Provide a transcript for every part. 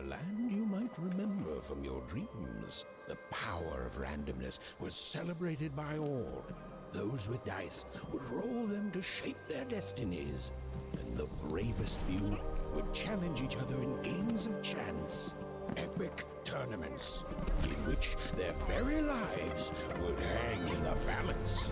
land you might remember from your dreams. The power of randomness was celebrated by all. Those with dice would roll them to shape their destinies, and the bravest few would challenge each other in games of chance. Epic tournaments, in which their very lives would hang in the balance.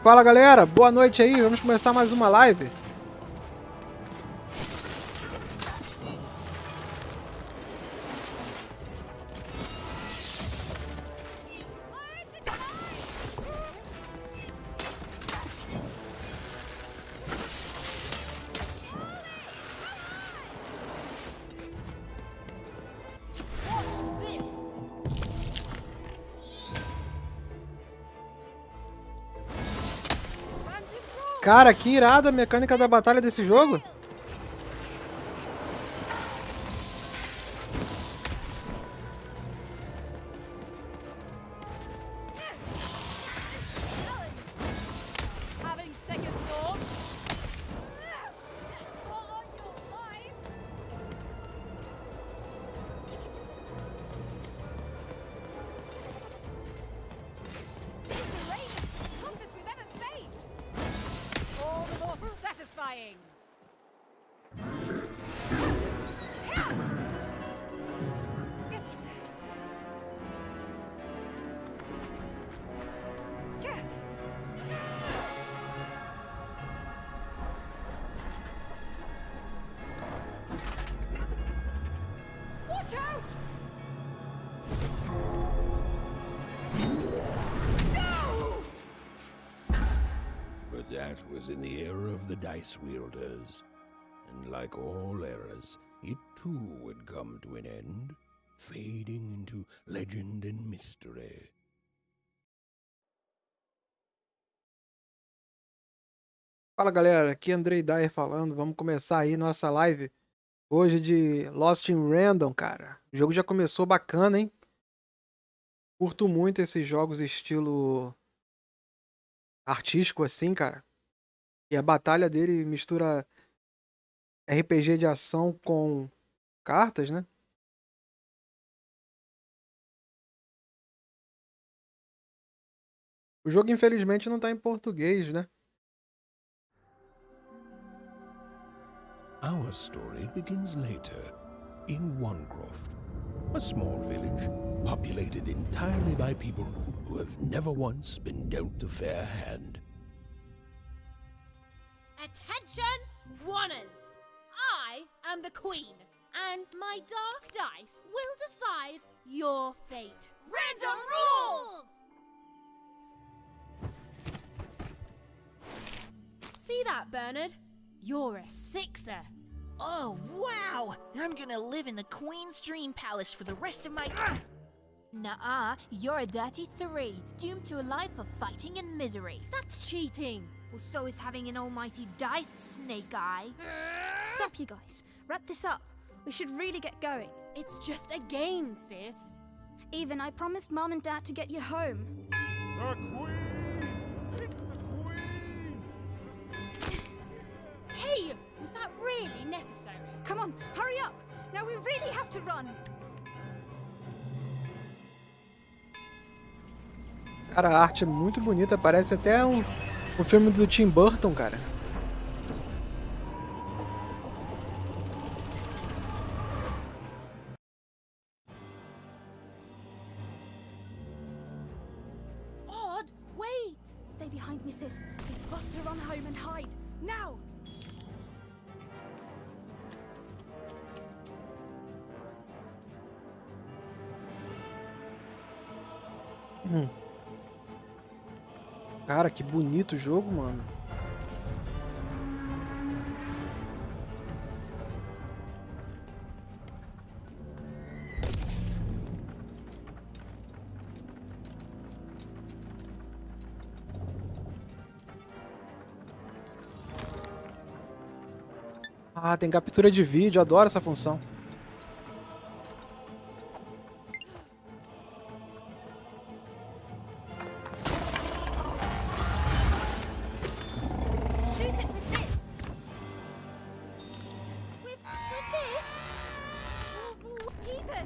Fala galera, boa noite aí, vamos começar mais uma live. Cara, que irada a mecânica da batalha desse jogo. That was in the era of the dice wielders, and like all eras, it too would come to an end, fading into legend and mystery. Fala galera, aqui é andreydaher falando, vamos começar aí nossa live hoje de Lost in Random, cara. O jogo já começou bacana, hein? Curto muito esses jogos estilo artístico assim, cara. E a batalha dele mistura RPG de ação com cartas, né? O jogo infelizmente não tá em português, né? Our story begins later, in Onecroft, a small village populated entirely by people who have never once been dealt a fair hand. Attention, Wanners! I am the Queen, and my dark dice will decide your fate. Random rules! See that, Bernard? You're a sixer. Oh, wow! I'm gonna live in the Queen's Dream Palace for the rest of my... Nuh-uh, you're a dirty 3, doomed to a life of fighting and misery. That's cheating. Well, so is having an almighty dice, Snake Eye. Stop, you guys. Wrap this up. We should really get going. It's just a game, sis. Even I promised Mom and Dad to get you home. The Queen! It's the Queen! Hey, was that really necessary? Come on, hurry up! Now we really have to run! Cara, a arte é muito bonita, parece até um filme do Tim Burton, cara. Odd, wait! Stay behind me, sis. We've got to run home and hide. Now! Cara, que bonito o jogo, mano. Ah, tem captura de vídeo, adoro essa função. Shoot it with this. With this? Even.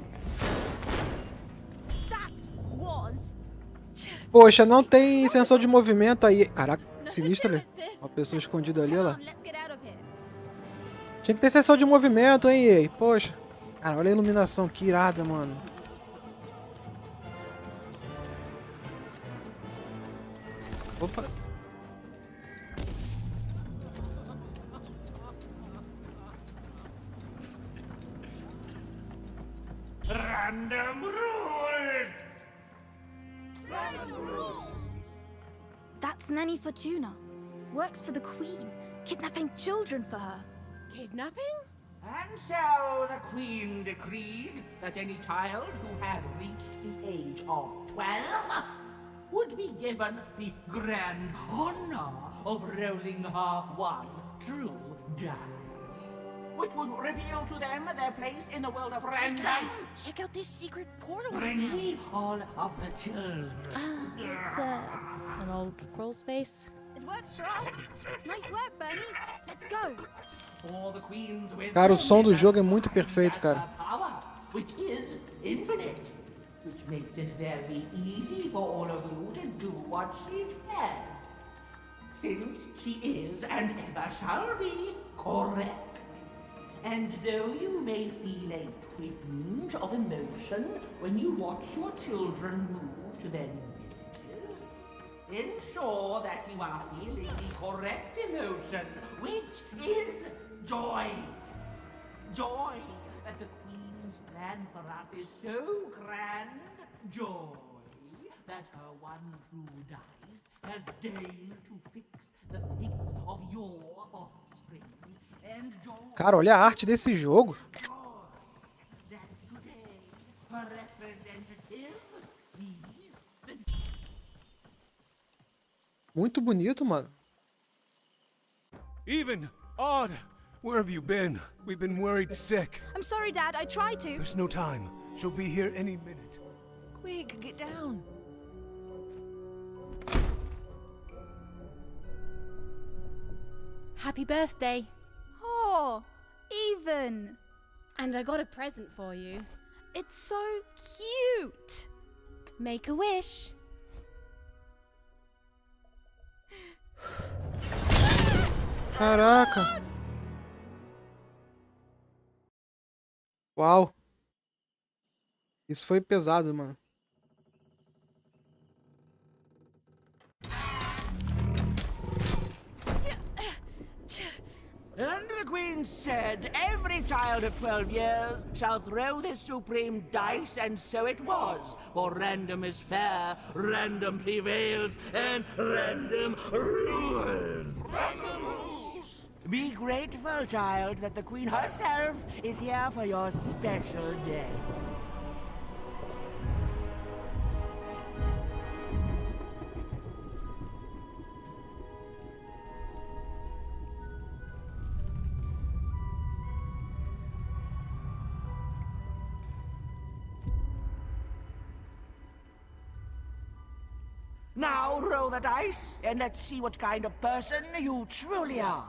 That was. Poxa, não tem sensor de movimento aí. Caraca, Nothing sinistro to ali. it, sis. Uma pessoa escondida ali, Come olha on, lá. let's get out of here. Tinha que ter sensor de movimento, hein, EA. Poxa. Cara, olha a iluminação, que irada, mano. Opa. Random rules! That's Nanny Fortuna. Works for the Queen, kidnapping children for her. Kidnapping? And so the Queen decreed that any child who had reached the age of 12 would be given the grand honor of rolling her one true dice, which would reveal to them their place in the world of Hey random. guys, check out this secret portal I Bring found. me all of the children. It's an old crawl space. It works for us. Nice work, Bernie. Let's go. For the Queen's wisdom Cara, o som do is jogo é muito perfeito, cara. her power, which is infinite, which makes it very easy for all of you to do what she says, since she is and ever shall be correct. And though you may feel a twinge of emotion when you watch your children move to their new villages, ensure that you are feeling the correct emotion, which is joy. Joy that the Queen's plan for us is so grand. Joy that her one true dice has deigned to fix the fates of your offspring. And joy Cara, olha a arte desse jogo. that today her representative, Eve, the Muito bonito, mano. Even, Odd, where have you been? We've been worried sick. I'm sorry, Dad. I tried to. There's no time. She'll be here any minute. Quick, get down. Happy birthday. Oh, Even. And I got a present for you. It's so cute. Make a wish. Caraca. Uau. Isso foi pesado, mano. And the Queen said, every child of 12 years shall throw this supreme dice, and so it was. For random is fair, random prevails, and random rules. Random rules! Be grateful, child, that the Queen herself is here for your special day. Now roll the dice, and let's see what kind of person you truly are.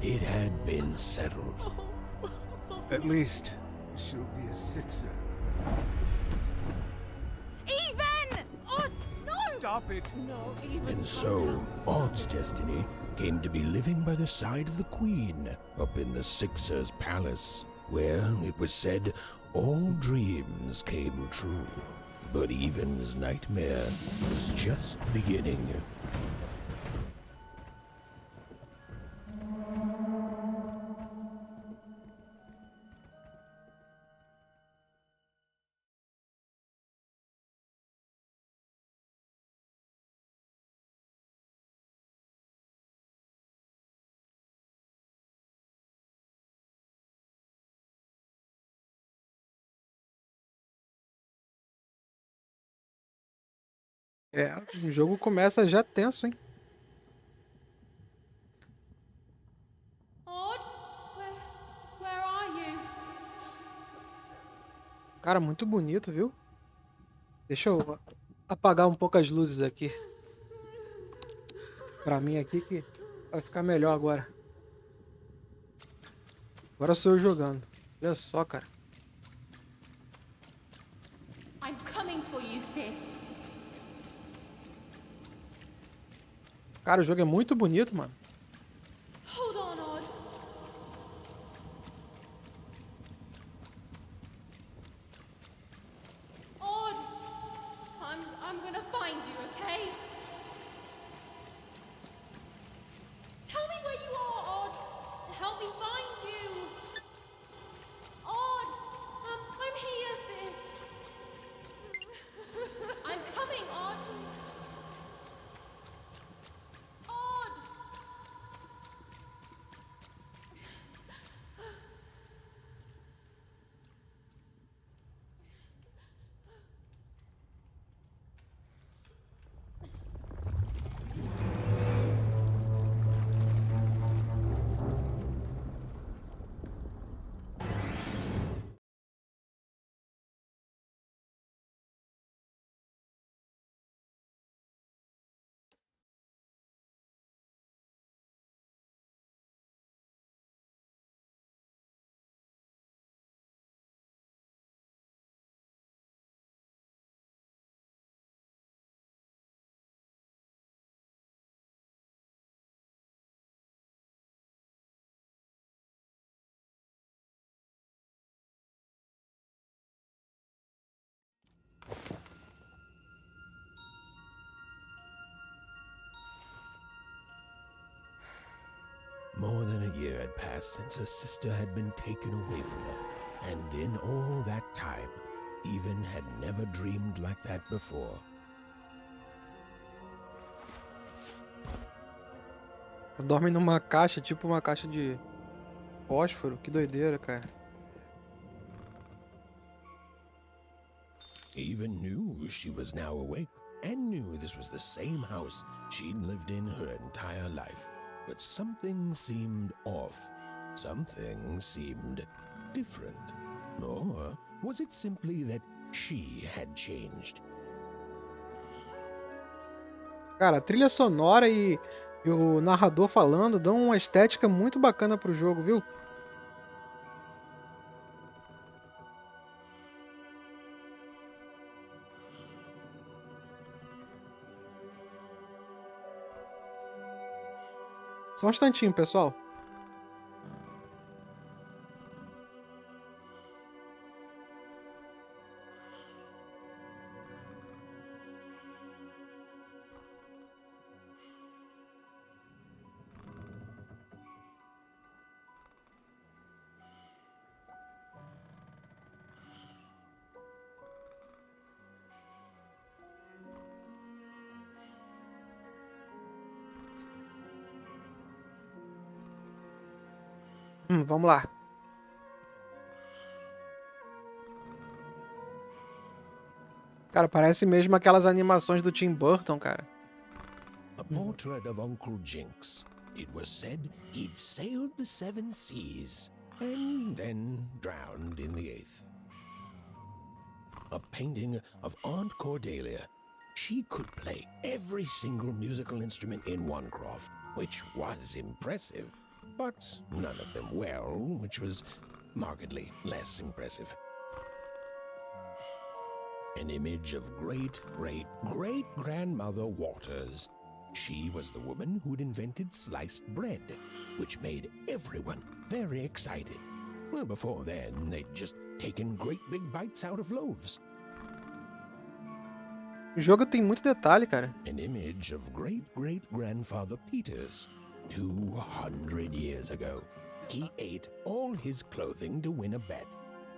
It had been settled. At least, she'll be a sixer. Even! Oh, no! Stop it! And so, Odd's destiny came to be living by the side of the Queen up in the Sixer's palace, where, it was said, all dreams came true. But Even's nightmare was just beginning. É, o jogo começa já tenso, hein? Odd, where are you? Cara, muito bonito, viu? Deixa eu apagar um pouco as luzes aqui. Pra mim aqui que vai ficar melhor agora. Agora sou eu jogando. Olha só, cara. I'm coming for you, sis. Cara, o jogo é muito bonito, mano. Hold on, Odd. Odd, I'm gonna find you, okay? Tell me where you are, Odd. Help me find you. Odd, I'm here, sis. I'm coming, Odd. Odd. More than a year had passed since her sister had been taken away from her, and in all that time, Even had never dreamed like that before. Dorme numa caixa, tipo uma caixa de fósforo. Que doideira, cara. Even knew she was now awake, and knew this was the same house she'd lived in her entire life. But something seemed off. Something seemed different. Or was it simply that she had changed? Cara, a trilha sonora e o narrador falando dão uma estética muito bacana pro jogo, viu? Só um instantinho, pessoal. Vamos lá. Cara, parece mesmo aquelas animações do Tim Burton, cara. A portrait of Uncle Jinx. It was said he'd sailed the 7 seas and then drowned in the 8th. A painting of Aunt Cordelia. She could play every single musical instrument in Onecroft, which was impressive, but none of them well, which was markedly less impressive. An image of great-great-great-grandmother Waters. She was the woman who'd invented sliced bread, which made everyone very excited. Well, before then, they'd just taken great big bites out of loaves. O jogo tem muito detalhe, cara. An image of great-great-grandfather Peters. 200 years ago, he ate all his clothing to win a bet.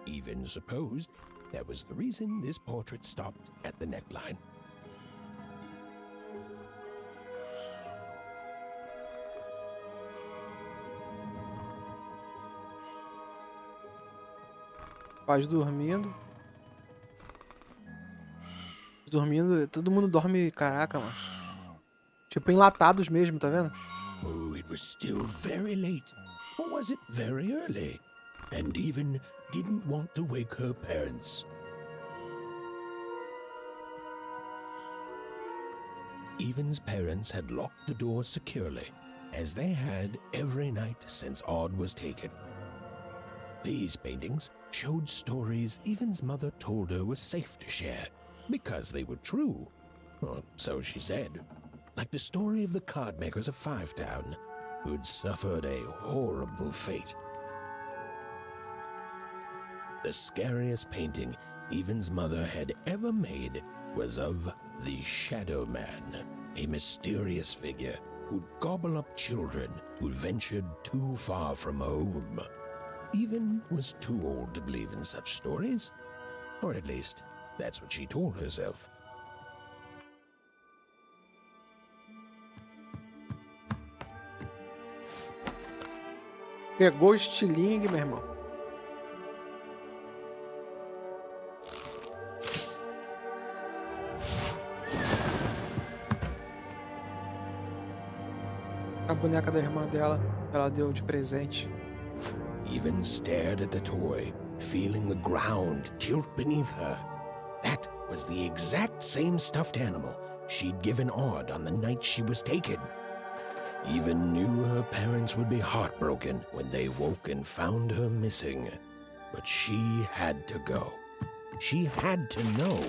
Even supposed that was the reason this portrait stopped at the neckline. Pais dormindo. Dormindo, todo mundo dorme, caraca, mano. Tipo enlatados mesmo, tá vendo? Oh, it was still very late. Or was it very early? And Even didn't want to wake her parents. Even's parents had locked the door securely, as they had every night since Odd was taken. These paintings showed stories Even's mother told her was safe to share, because they were true. Or so she said. Like the story of the card makers of Five Town, who'd suffered a horrible fate. The scariest painting Even's mother had ever made was of the Shadow Man, a mysterious figure who'd gobble up children who'd ventured too far from home. Even was too old to believe in such stories, or at least that's what she told herself. Pegou o estilingue, meu irmão. A boneca da irmã dela, ela deu de presente. Even stared at the toy, feeling the ground tilt beneath her. That was the exact same stuffed animal she'd given Odd on the night she was taken. Even knew her parents would be heartbroken when they woke and found her missing. But she had to go. She had to know.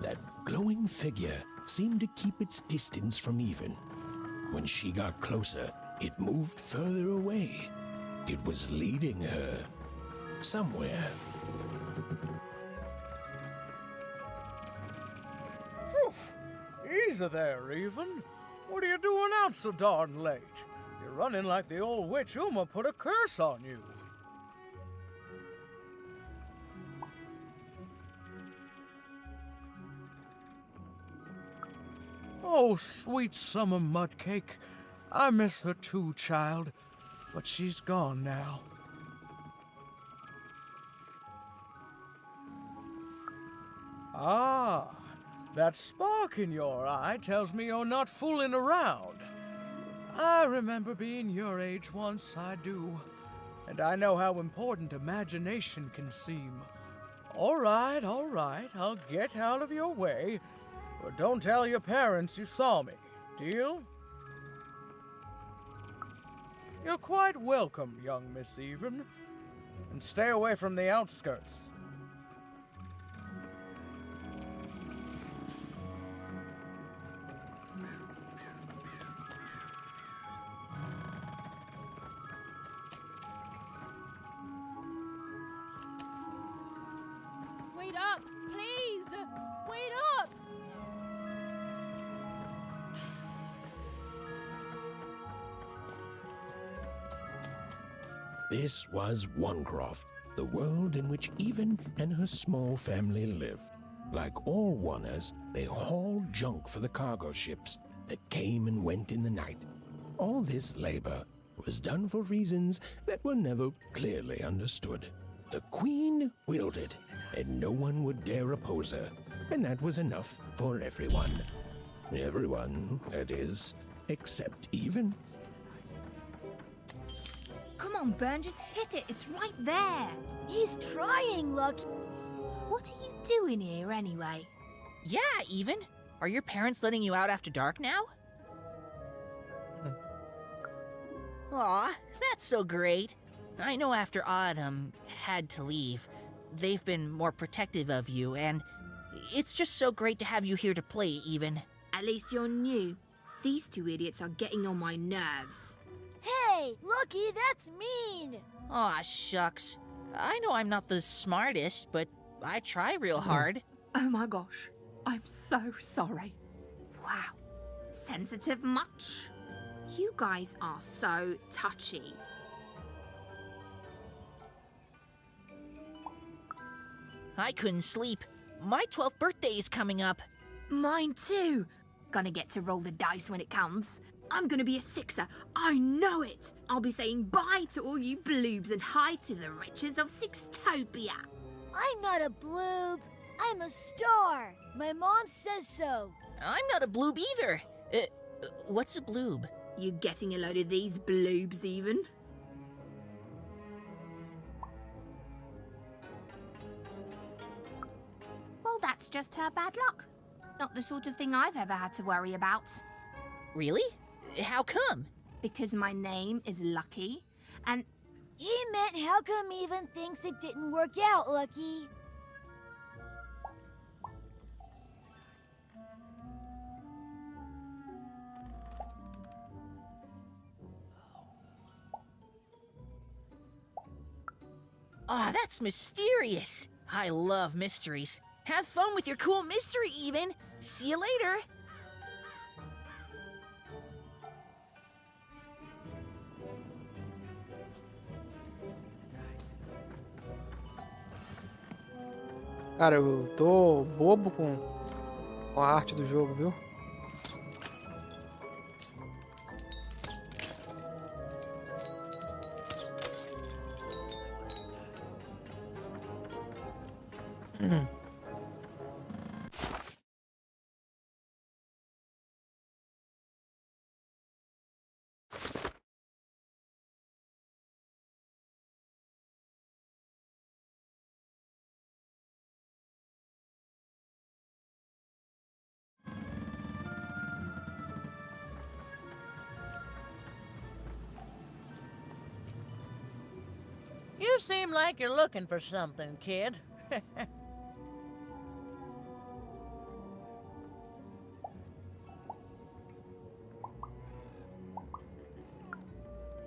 That glowing figure seemed to keep its distance from Even. When she got closer, it moved further away. It was leading her somewhere. Easy there, Even. What are you doing out so darn late? You're running like the old witch Uma put a curse on you. Oh, sweet summer mudcake. I miss her too, child. But she's gone now. Ah, that spark in your eye tells me you're not fooling around. I remember being your age once, I do. And I know how important imagination can seem. All right, I'll get out of your way. But don't tell your parents you saw me. Deal? You're quite welcome, young Miss Even. And stay away from the outskirts. Wait up, please! Wait up! This was Onecroft, the world in which Even and her small family lived. Like all Oners, they hauled junk for the cargo ships that came and went in the night. All this labor was done for reasons that were never clearly understood. The Queen willed it, and no one would dare oppose her, and that was enough for everyone. Everyone, that is, except Even. Come on, Ben, just hit it. It's right there. He's trying, Lucky. What are you doing here anyway? Yeah, Even. Are your parents letting you out after dark now? Aw, that's so great. I know after Odd, had to leave, they've been more protective of you, and it's just so great to have you here to play, Even. At least you're new. These two idiots are getting on my nerves. Hey, Lucky, that's mean. Aw, shucks. I know I'm not the smartest, but I try real hard. Oh my gosh, I'm so sorry. Wow, sensitive much? You guys are so touchy. I couldn't sleep. My 12th birthday is coming up. Mine too. Gonna get to roll the dice when it comes. I'm gonna be a sixer. I know it. I'll be saying bye to all you bloobs and hi to the riches of Sixtopia. I'm not a bloob. I'm a star. My mom says so. I'm not a bloob either. What's a bloob? You getting a load of these bloobs even? Well, that's just her bad luck. Not the sort of thing I've ever had to worry about. Really? How come? Because my name is Lucky, and He meant how come even thinks it didn't work out, Lucky? Oh, that's mysterious. I love mysteries. Have fun with your cool mystery, even. See you later. Cara, eu tô bobo com a arte do jogo, viu? You seem like you're looking for something, kid.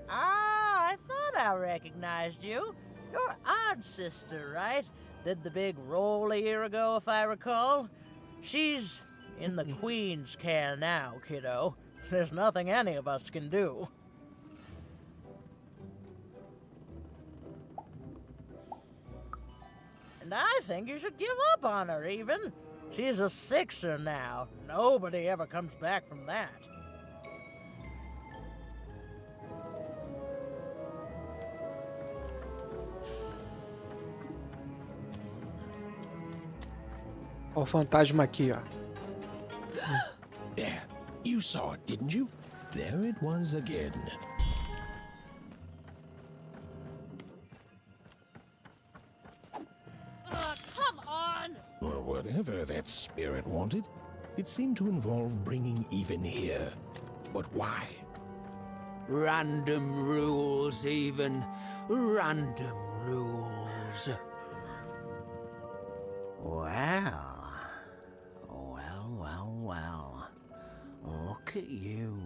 I thought I recognized you. You're Odd Sister, right? Did the big roll a year ago, if I recall. She's in the Queen's care now, kiddo. There's nothing any of us can do. And I think you should give up on her, even. She's a sixer now. Nobody ever comes back from that. Ó o fantasma aqui, ó. There, you saw it, didn't you? There it was again. Come on! Or whatever that spirit wanted. It seemed to involve bringing even here. But why? Random rules, even. Random rules. Well. Look at you.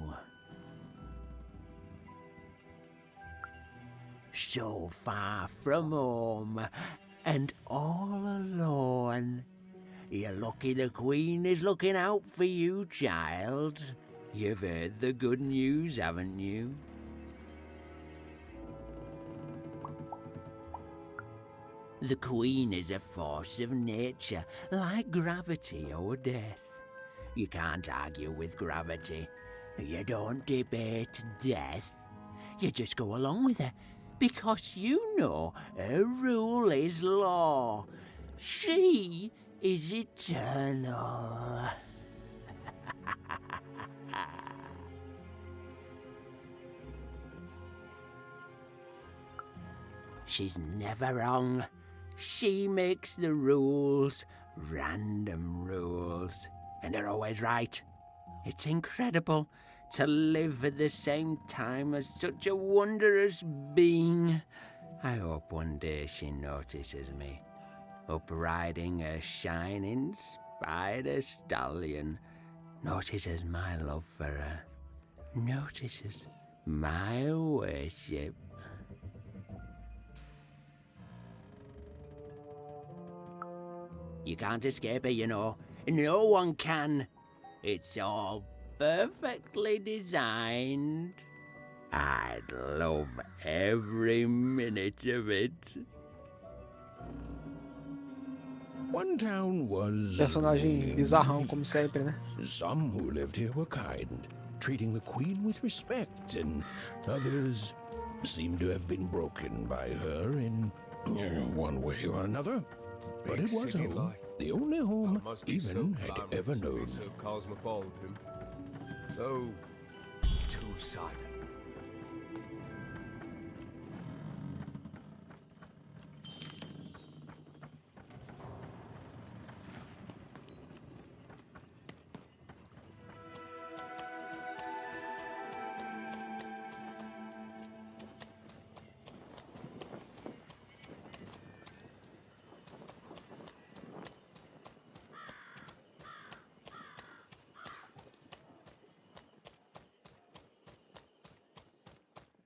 So far from home, and all alone. You're lucky the Queen is looking out for you, child. You've heard the good news, haven't you? The Queen is a force of nature, like gravity or death. You can't argue with gravity. You don't debate death. You just go along with her, because you know her rule is law. She is eternal. She's never wrong. She makes the rules, random rules, and they're always right. It's incredible to live at the same time as such a wondrous being. I hope one day she notices me, up riding a shining spider stallion, notices my love for her, notices my worship. You can't escape her, you know. No one can. It's all perfectly designed. I'd love every minute of it. One town was... Personagem bizarrão, como sempre, né? Some who lived here were kind, treating the queen with respect, and others seemed to have been broken by her in one way or another. But it was home, the only home even had ever known. So cosmopolitan. So two-sided.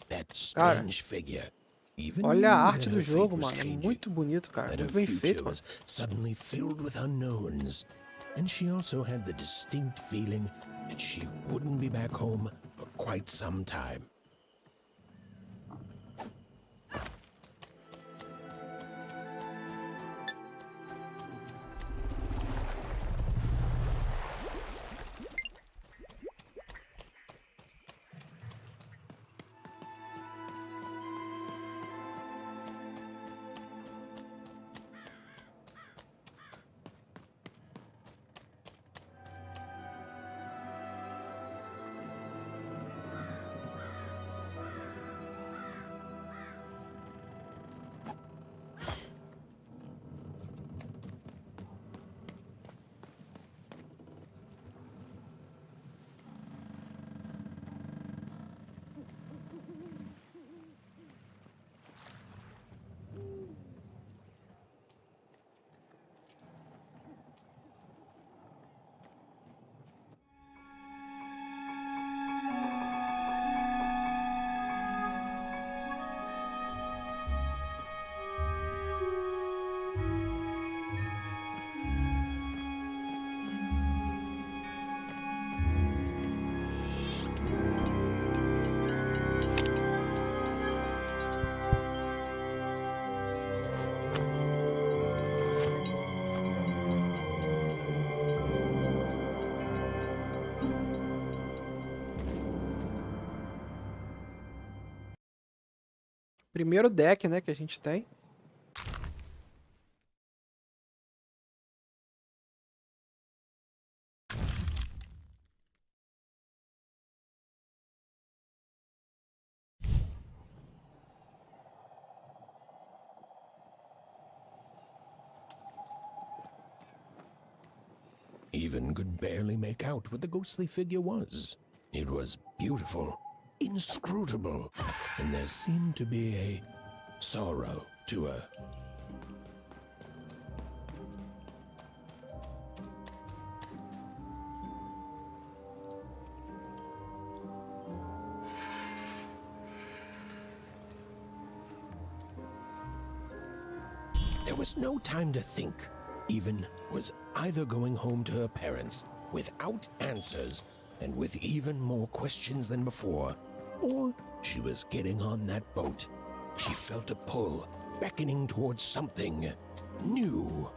That strange figure. Even Olha a knew arte that do her jogo, fate was mano. É changing, muito bonito, cara. that Muito her bem feito, future mano. was suddenly filled with unknowns. And she also had the distinct feeling that she wouldn't be back home for quite some time. Primeiro deck, né, que a gente tem. Even could barely make out what the ghostly figure was. It was beautiful, inscrutable, and there seemed to be a sorrow to her. There was no time to think. Even was either going home to her parents without answers and with even more questions than before, or she was getting on that boat. She felt a pull, beckoning towards something new.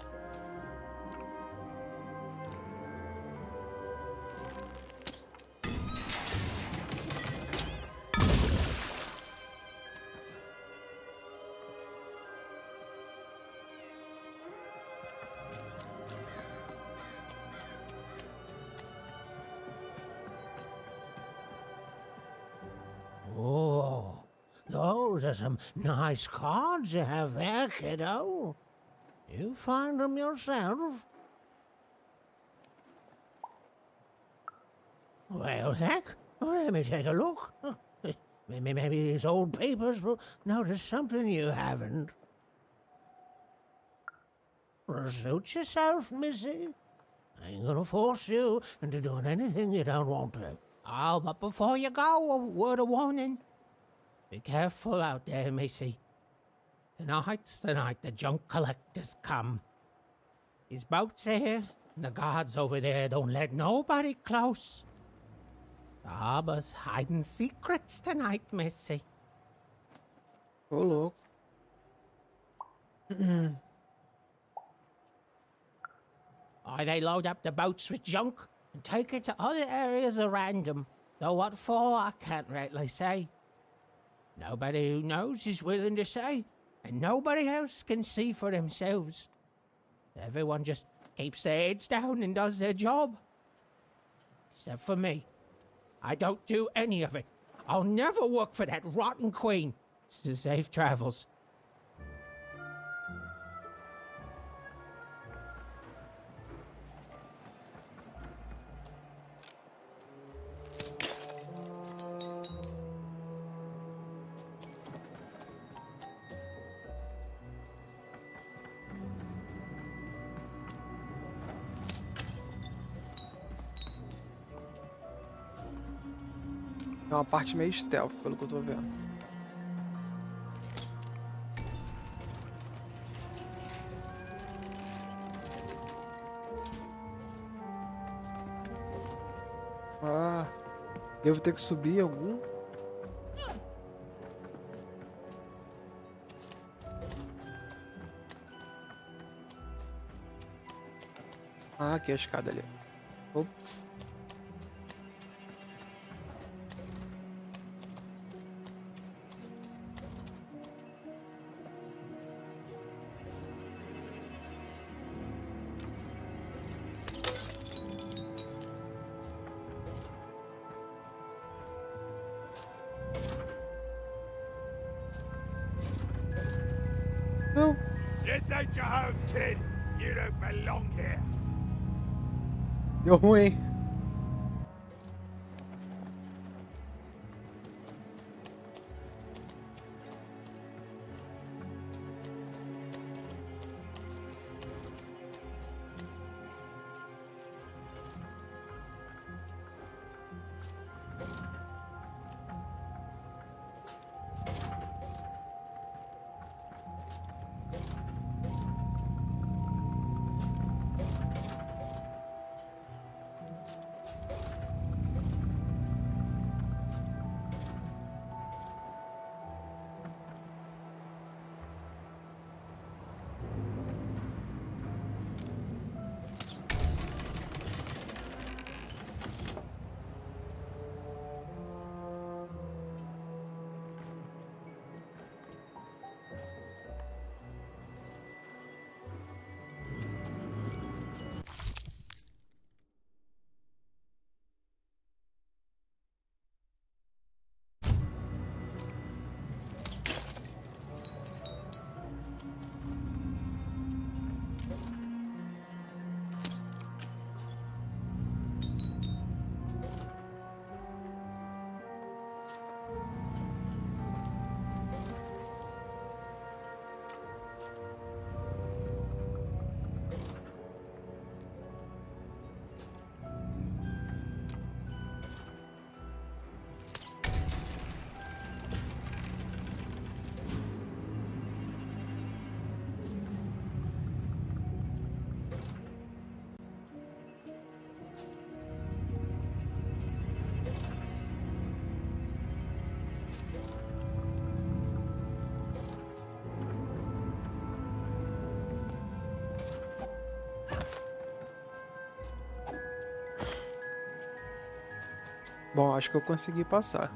Oh, those are some nice cards you have there, kiddo. You find them yourself? Well, heck, let me take a look. Maybe these old papers will notice something you haven't. Suit yourself, missy. I ain't gonna force you into doing anything you don't want to. Oh, but before you go, a word of warning. Be careful out there, missy. Tonight's the night the junk collectors come. His boat's here, and the guards over there don't let nobody close. The harbor's hiding secrets tonight, missy. Ô, louco. They load up the boats with junk and take it to other areas at random. Though what for, I can't rightly say. Nobody who knows is willing to say, and nobody else can see for themselves. Everyone just keeps their heads down and does their job. Except for me. I don't do any of it. I'll never work for that rotten queen. Safe travels. É uma parte meio stealth, pelo que eu tô vendo. Ah, devo ter que subir algum? Ah, aqui é a escada ali. Ops. Não. This ain't your home, kid. You don't belong here. Deu ruim, hein? Bom, acho que eu consegui passar.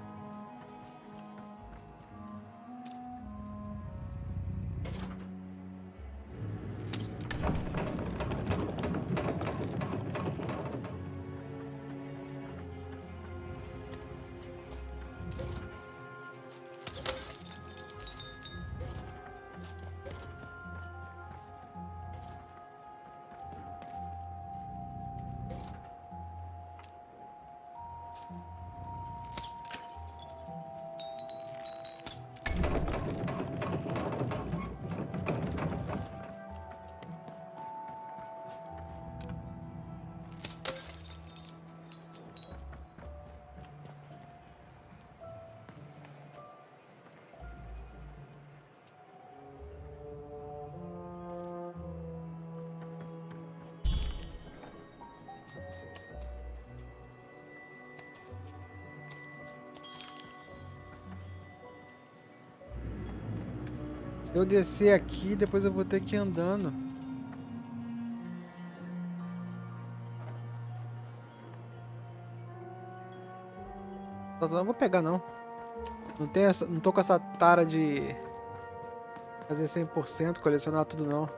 Se eu descer aqui, depois eu vou ter que ir andando. Não vou pegar, não. Não tô com essa tara de fazer 100%, colecionar tudo, não.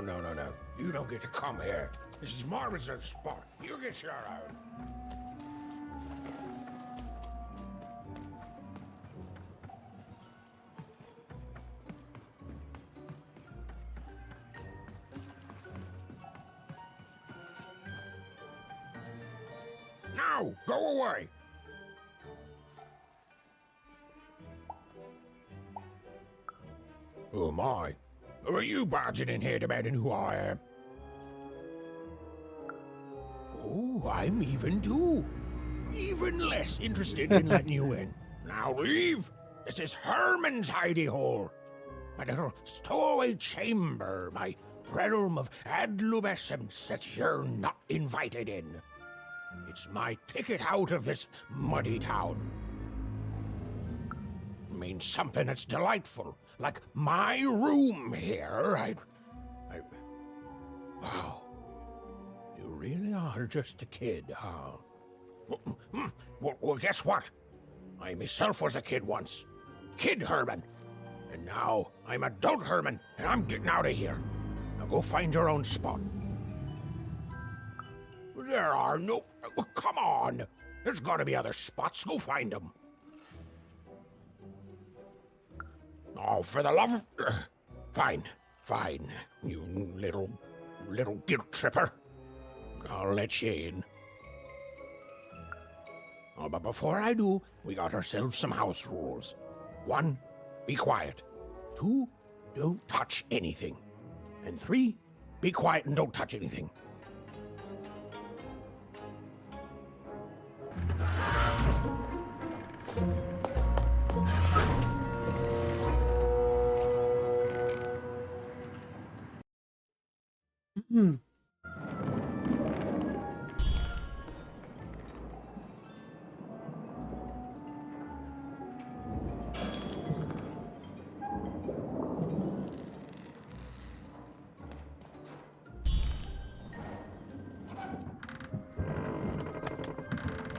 No. You don't get to come here. This is my reserved spot. You get your own. Now, go away. Who am I? Who are you barging in here demanding who I am? Oh, I'm even too. Even less interested in letting you in. Now leave. This is Herman's hidey hole. My little stowaway chamber, my realm of adolescence that you're not invited in. It's my ticket out of this muddy town. Means something that's delightful, like my room here. Wow. You really are just a kid, huh? Well, guess what? I myself was a kid once. Kid Herman. And now I'm adult Herman, and I'm getting out of here. Now go find your own spot. There are no... Come on. There's gotta be other spots. Go find them. Oh, for the love of... Fine. You little guilt tripper. I'll let you in. Oh, but before I do, we got ourselves some house rules. 1, be quiet. 2, don't touch anything. And 3, be quiet and don't touch anything.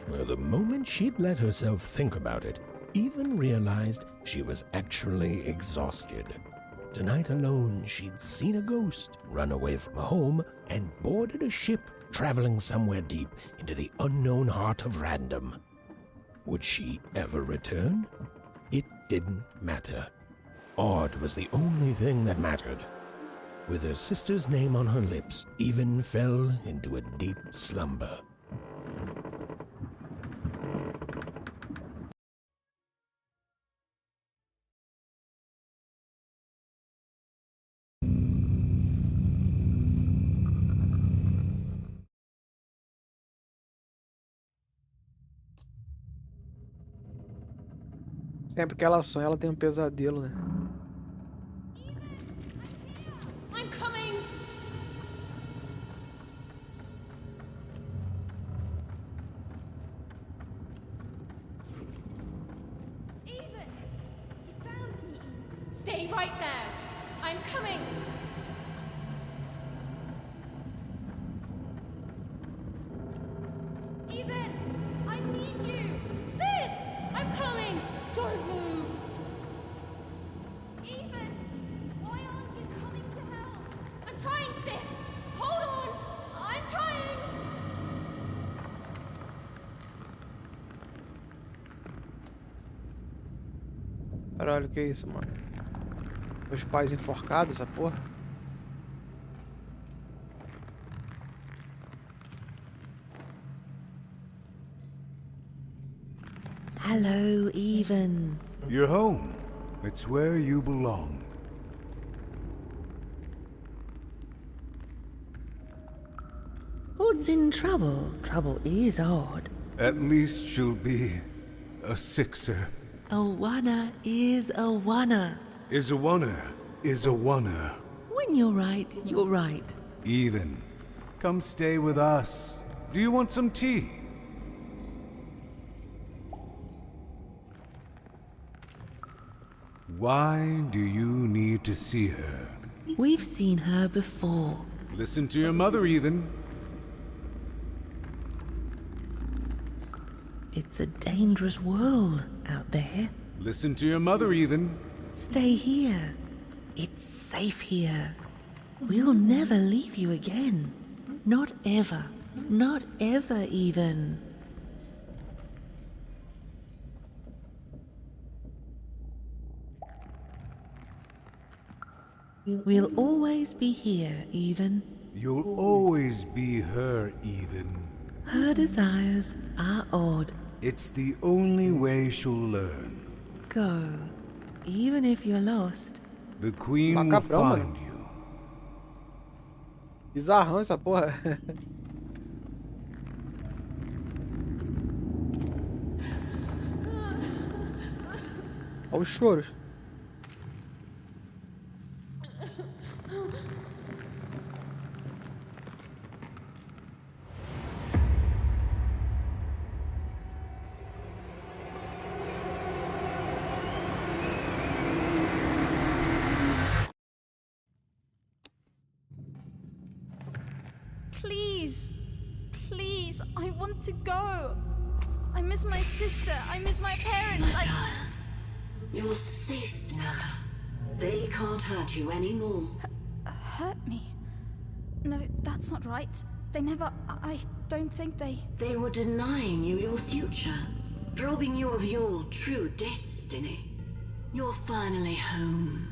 Well, the moment she'd let herself think about it, even realized she was actually exhausted. Tonight alone, she'd seen a ghost, run away from home, and boarded a ship traveling somewhere deep into the unknown heart of random. Would she ever return? It didn't matter. Odd was the only thing that mattered. With her sister's name on her lips, Even fell into a deep slumber. Sempre que ela sonha, ela tem um pesadelo, né? I'm coming! Even! You found me! Stay right there! I'm coming! Even! I need you! Sis! I'm coming! Don't move! Even! Why aren't you coming to help? I'm trying, sis! Hold on! I'm trying! Caralho, que isso, mano? Meus pais enforcados, essa porra? Hello, Even. You're home. It's where you belong. Who's in trouble? Trouble is odd. At least she'll be a sixer. A wanna is a wanna. Is a wanna is a oneer. When you're right, you're right. Even. Come stay with us. Do you want some tea? Why do you need to see her? We've seen her before. Listen to your mother, Even. It's a dangerous world out there. Listen to your mother, Even. Stay here. It's safe here. We'll never leave you again. Not ever. Not ever, even. We'll always be here, even. You'll always be her, Even. Her desires are odd. It's the only way she'll learn. Go. Even if you're lost. The Queen will Macabrão, find mano. you. Bizarrão essa porra. Olha os choros. Please, please, I want to go. I miss my sister. I miss my parents. You're safe now. They can't hurt you anymore. Hurt me? No, that's not right. They never. I don't think they. They were denying you your future, robbing you of your true destiny. You're finally home.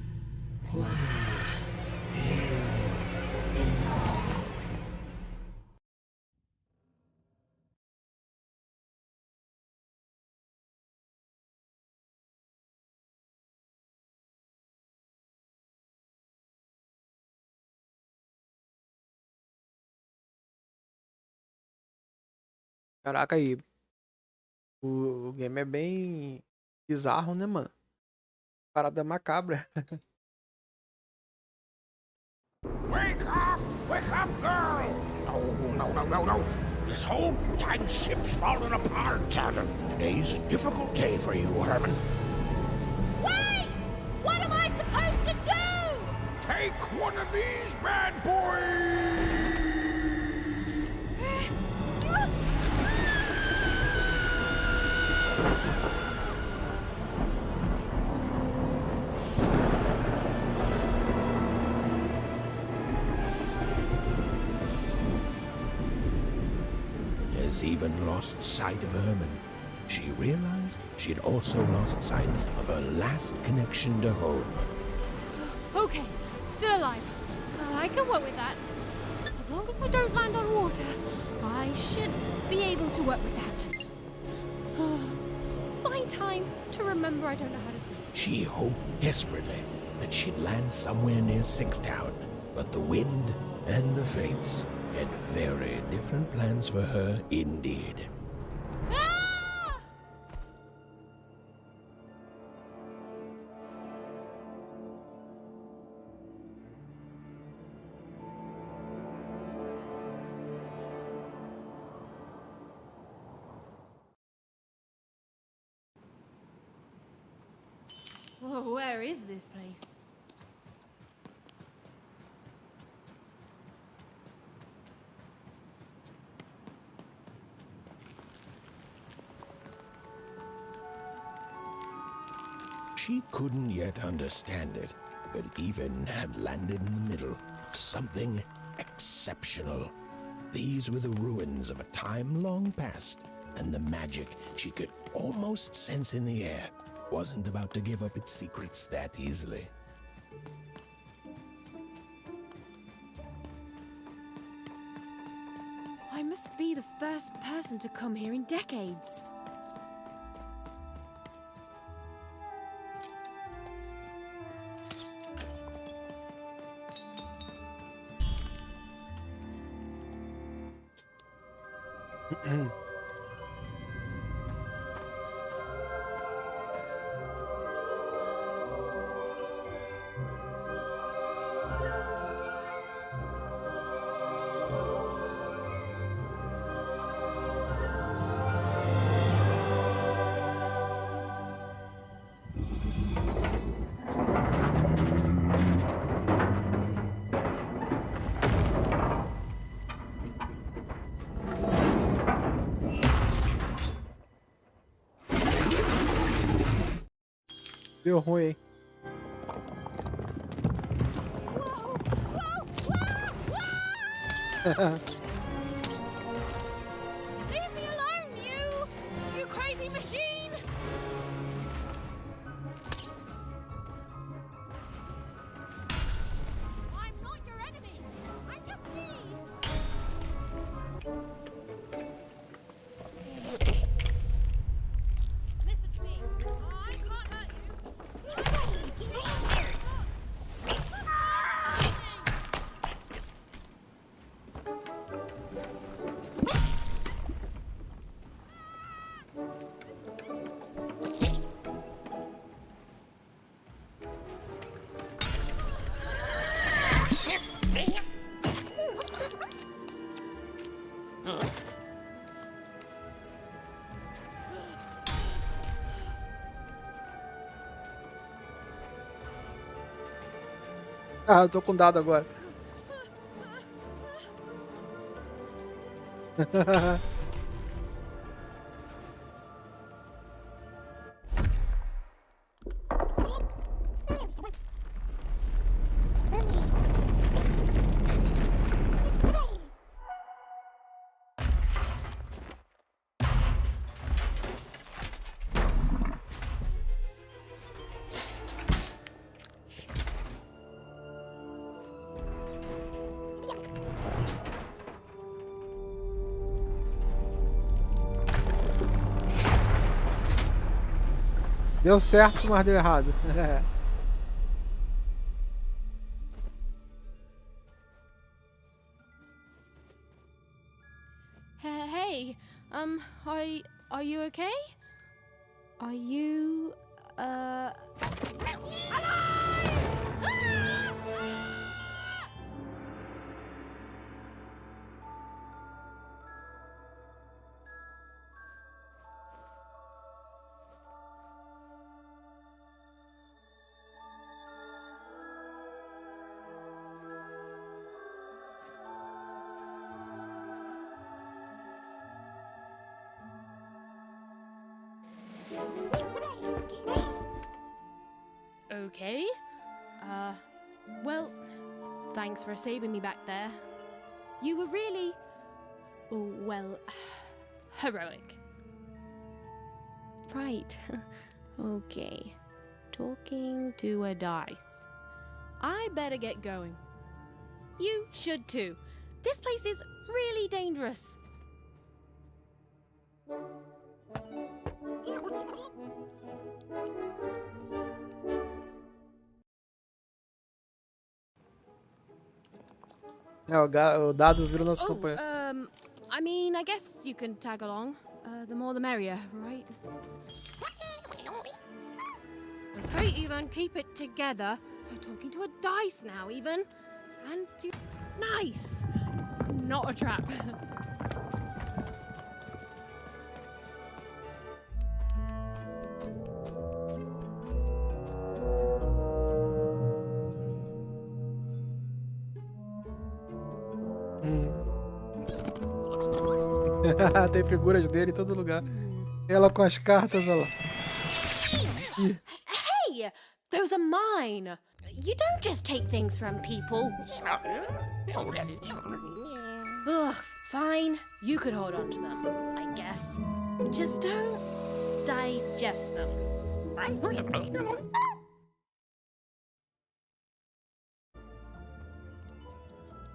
Caraca, aí. O game é bem bizarro, né, mano? Parada macabra. Wake up, girl! No. This whole time ship's falling apart. Today's a difficult day for you, Herman. Wait! What am I supposed to do? Take one of these bad boys! Has even lost sight of Herman. She realized she'd also lost sight of her last connection to home. Okay, still alive. I can work with that. As long as I don't land on water, I should be able to work with that. Find time to remember I don't know how to swim. She hoped desperately that she'd land somewhere near Sixtown, but the wind and the fates had very different plans for her indeed. Ah! Whoa, where is this place? She couldn't yet understand it, but Even had landed in the middle of something exceptional. These were the ruins of a time long past, and the magic she could almost sense in the air wasn't about to give up its secrets that easily. I must be the first person to come here in decades. Deu ruim, hein? Leave me alone, you crazy machine! I'm not your enemy. I'm just me. Listen to me. I can't hurt you. Ah, eu tô com dado agora. Deu certo, mas deu errado. Hey, are you okay? Are you, okay? Well, thanks for saving me back there. You were really, well, heroic. Right. Okay. Talking to a dice. I better get going. You should too. This place is really dangerous. É, o dado vira nosso companheiro. I mean, I guess you can tag along. The more the merrier, right? Okay, Ethan, keep it together. You're talking to a dice now, even. And to... Nice! Not a trap. Tem figuras dele em todo lugar. Ela com as cartas, olha lá. Hey! Those are mine! You don't just take things from people. Ugh, fine. You could hold on to them, I guess. Just don't digest them.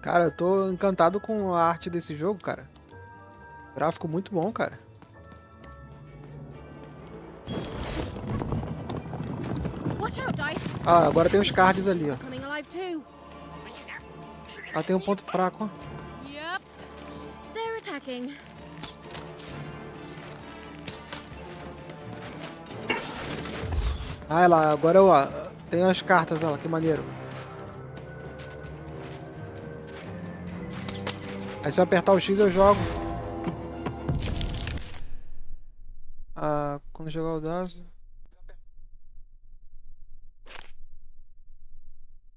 Cara, eu tô encantado com a arte desse jogo, cara. Gráfico muito bom, cara. Watch out, dice. Ah, agora tem os cards ali, ó. Coming alive too. Ah, tem um ponto fraco, ó. Yep. They're attacking. Ah, lá, agora eu, ó, tem as cartas, ó, que maneiro. Aí se eu apertar o X eu jogo. Ah, quando jogar o dado...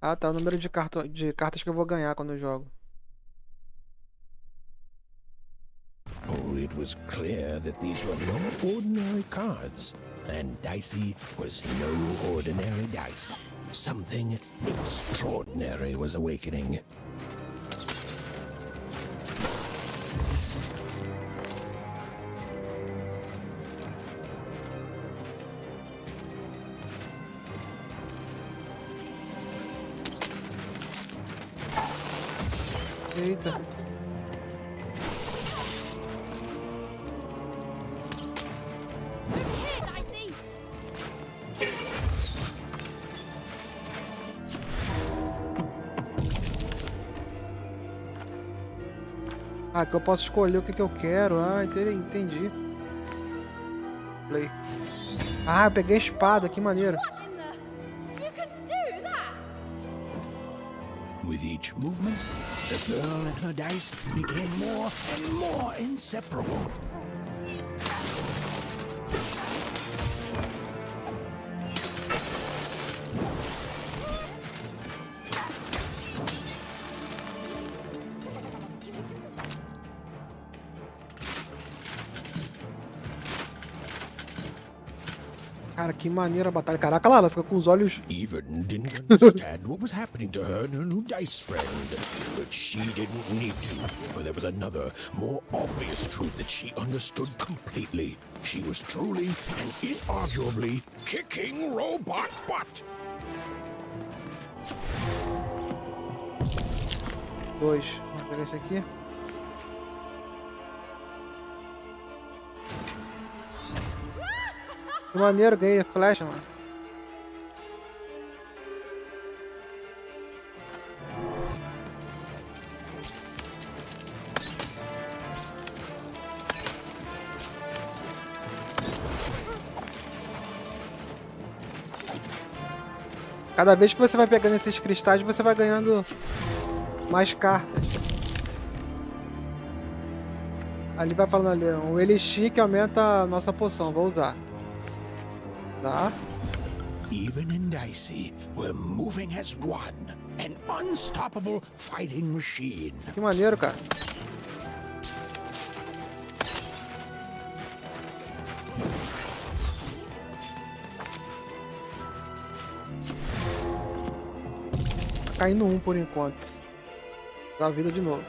Ah, tá, o número de cartas que eu vou ganhar quando eu jogo. Oh, it was clear that these were no ordinary cards, and Dicey was no ordinary dice. Something extraordinary was awakening. Eita. Ah, que eu posso escolher o que que eu quero. Ah, entendi. Play. Ah, eu peguei a espada, que maneiro. You can do that! With each movement, the girl and her dice became more and more inseparable. Cara, que maneira a batalha. Caraca, lá, ela fica com os olhos... Even didn't understand what was happening to her and her new dice friend. But she didn't need to, for there was another, more obvious truth that she understood completely. She was truly and inarguably kicking robot butt. Dois. Vamos pegar esse aqui. Que maneiro, ganhei a flecha, mano. Cada vez que você vai pegando esses cristais, você vai ganhando mais cartas. Ali vai falando ali, um elixir que aumenta a nossa poção. Vou usar. Tá. Even and Dicey were moving as one, an unstoppable fighting machine. Que maneiro, cara. Tá caindo um por enquanto. Dá a vida de novo.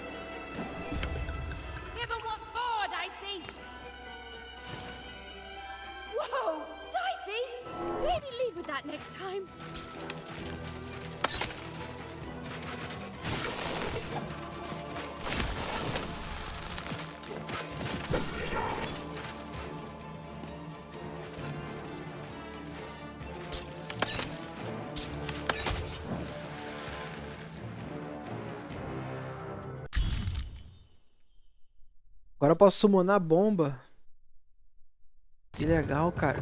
Give 'em what for, Dicey! Whoa! Dicey! Maybe leave with that next time. Agora eu posso summonar bomba. Que legal, cara.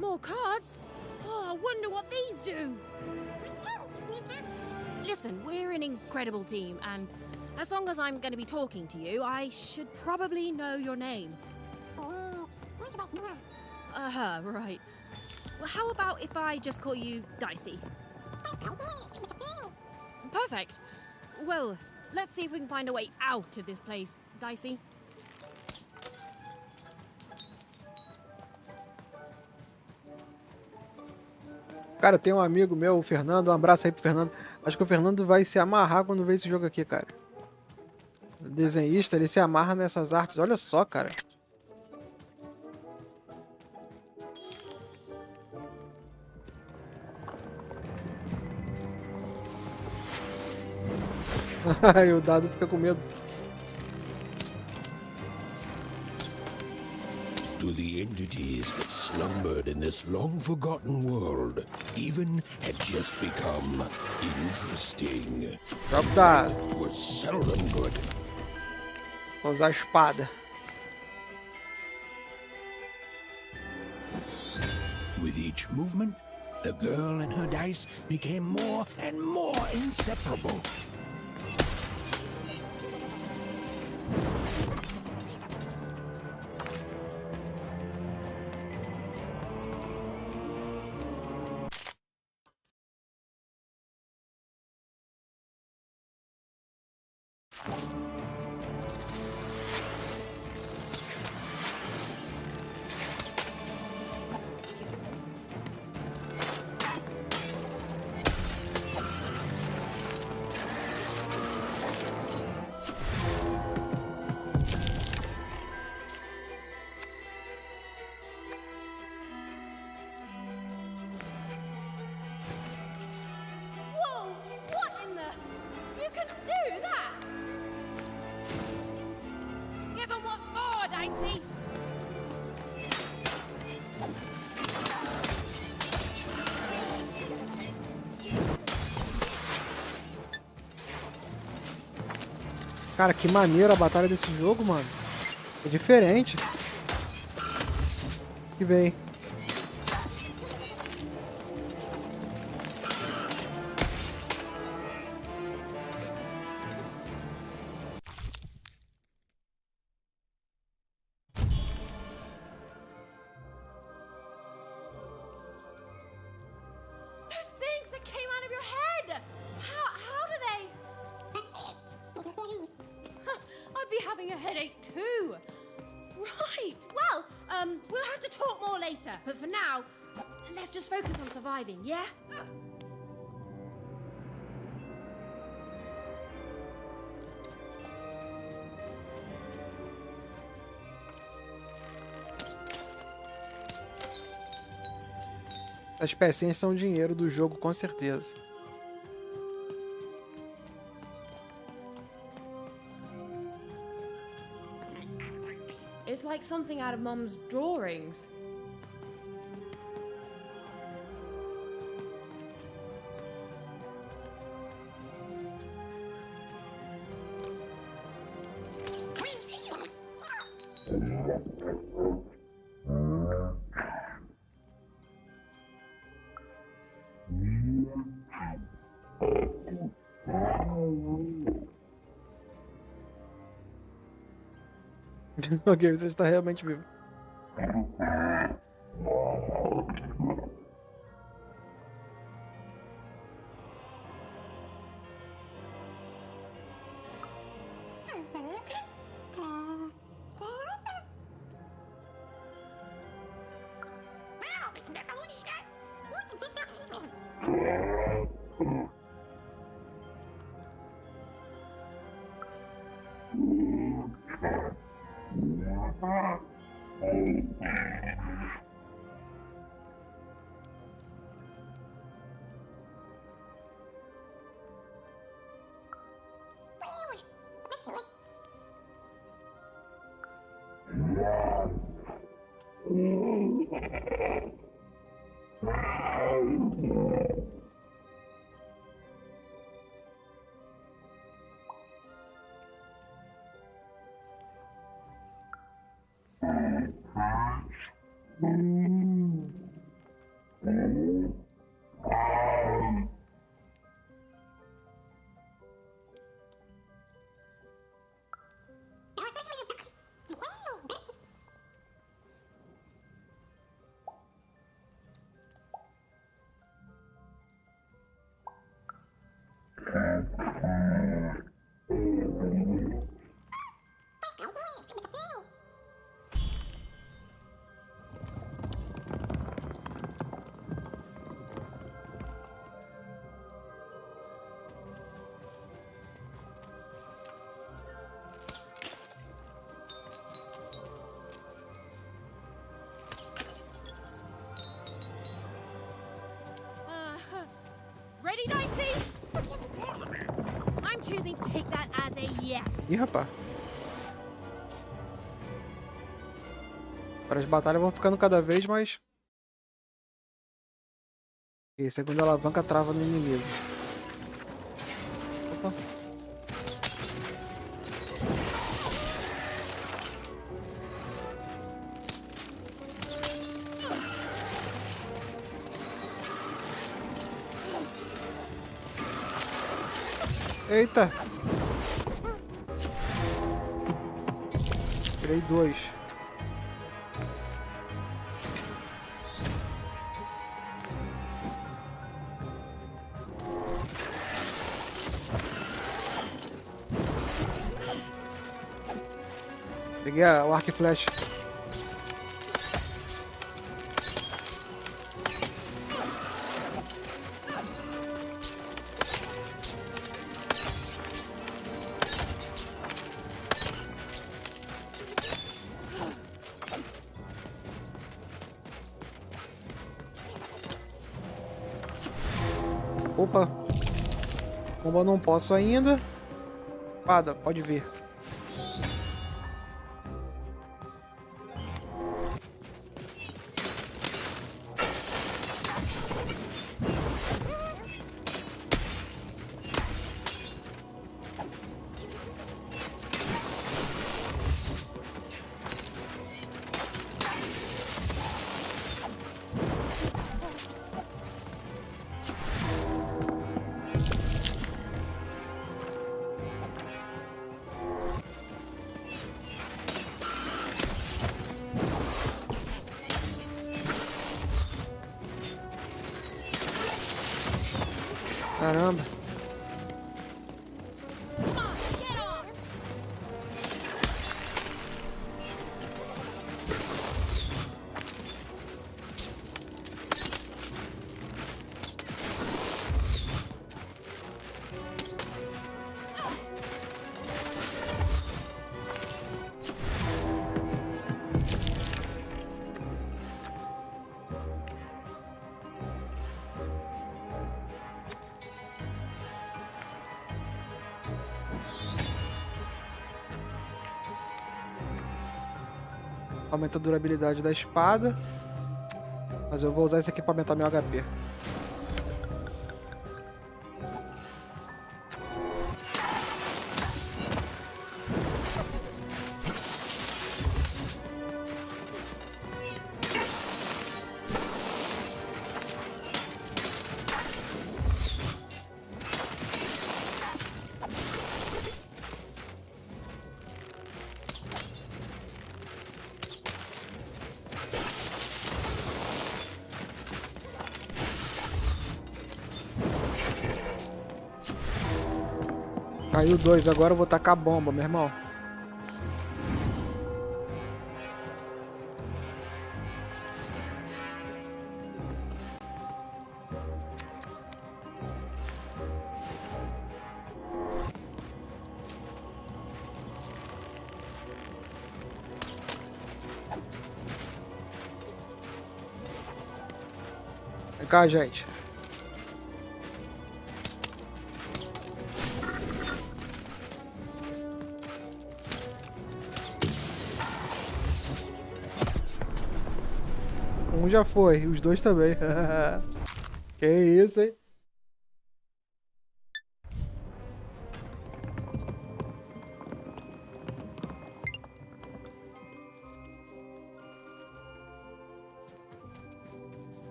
More cards? Oh, I wonder what these do. Listen, we're an incredible team, and as long as I'm going to be talking to you, I should probably know your name. Right. Well, how about if I just call you Dicey? Perfect. Well, let's see if we can find a way out of this place, Dicey. Cara, tem um amigo meu, o Fernando. Um abraço aí pro Fernando. Acho que o Fernando vai se amarrar quando ver esse jogo aqui, cara. O desenhista, ele se amarra nessas artes. Olha só, cara. Ai, o dado fica com medo. To the entities that slumbered in this long-forgotten world, even had just become interesting. Drop dado. It was seldom good. Vou usar a espada. With each movement, the girl and her dice became more and more inseparable. couldn't do that. Given what for, Dicey? Cara, que maneiro a batalha desse jogo, mano. É diferente. Que vem. Those things that came out of your head. How do they? I'd be having a headache too. Right. Well, we'll have to talk more later. But for now, let's just focus on surviving, yeah? As pecinhas são dinheiro do jogo, com certeza. It's like something out of Mum's drawings. Ok, você está realmente vivo. Ready, Dicey? I'm choosing to take that as a yes. Ih, rapaz. Agora as batalhas vão ficando cada vez mais... E segunda alavanca trava no inimigo. Opa. Eita! Tirei 2. Peguei o arco e flecha. Opa! Bomba não posso ainda. Espada, pode vir. Caramba. Aumenta a durabilidade da espada. Mas eu vou usar esse aqui para aumentar meu HP. Caiu 2, agora eu vou tacar a bomba, meu irmão. Vem cá, gente. Um já foi, os dois também. Que isso, hein?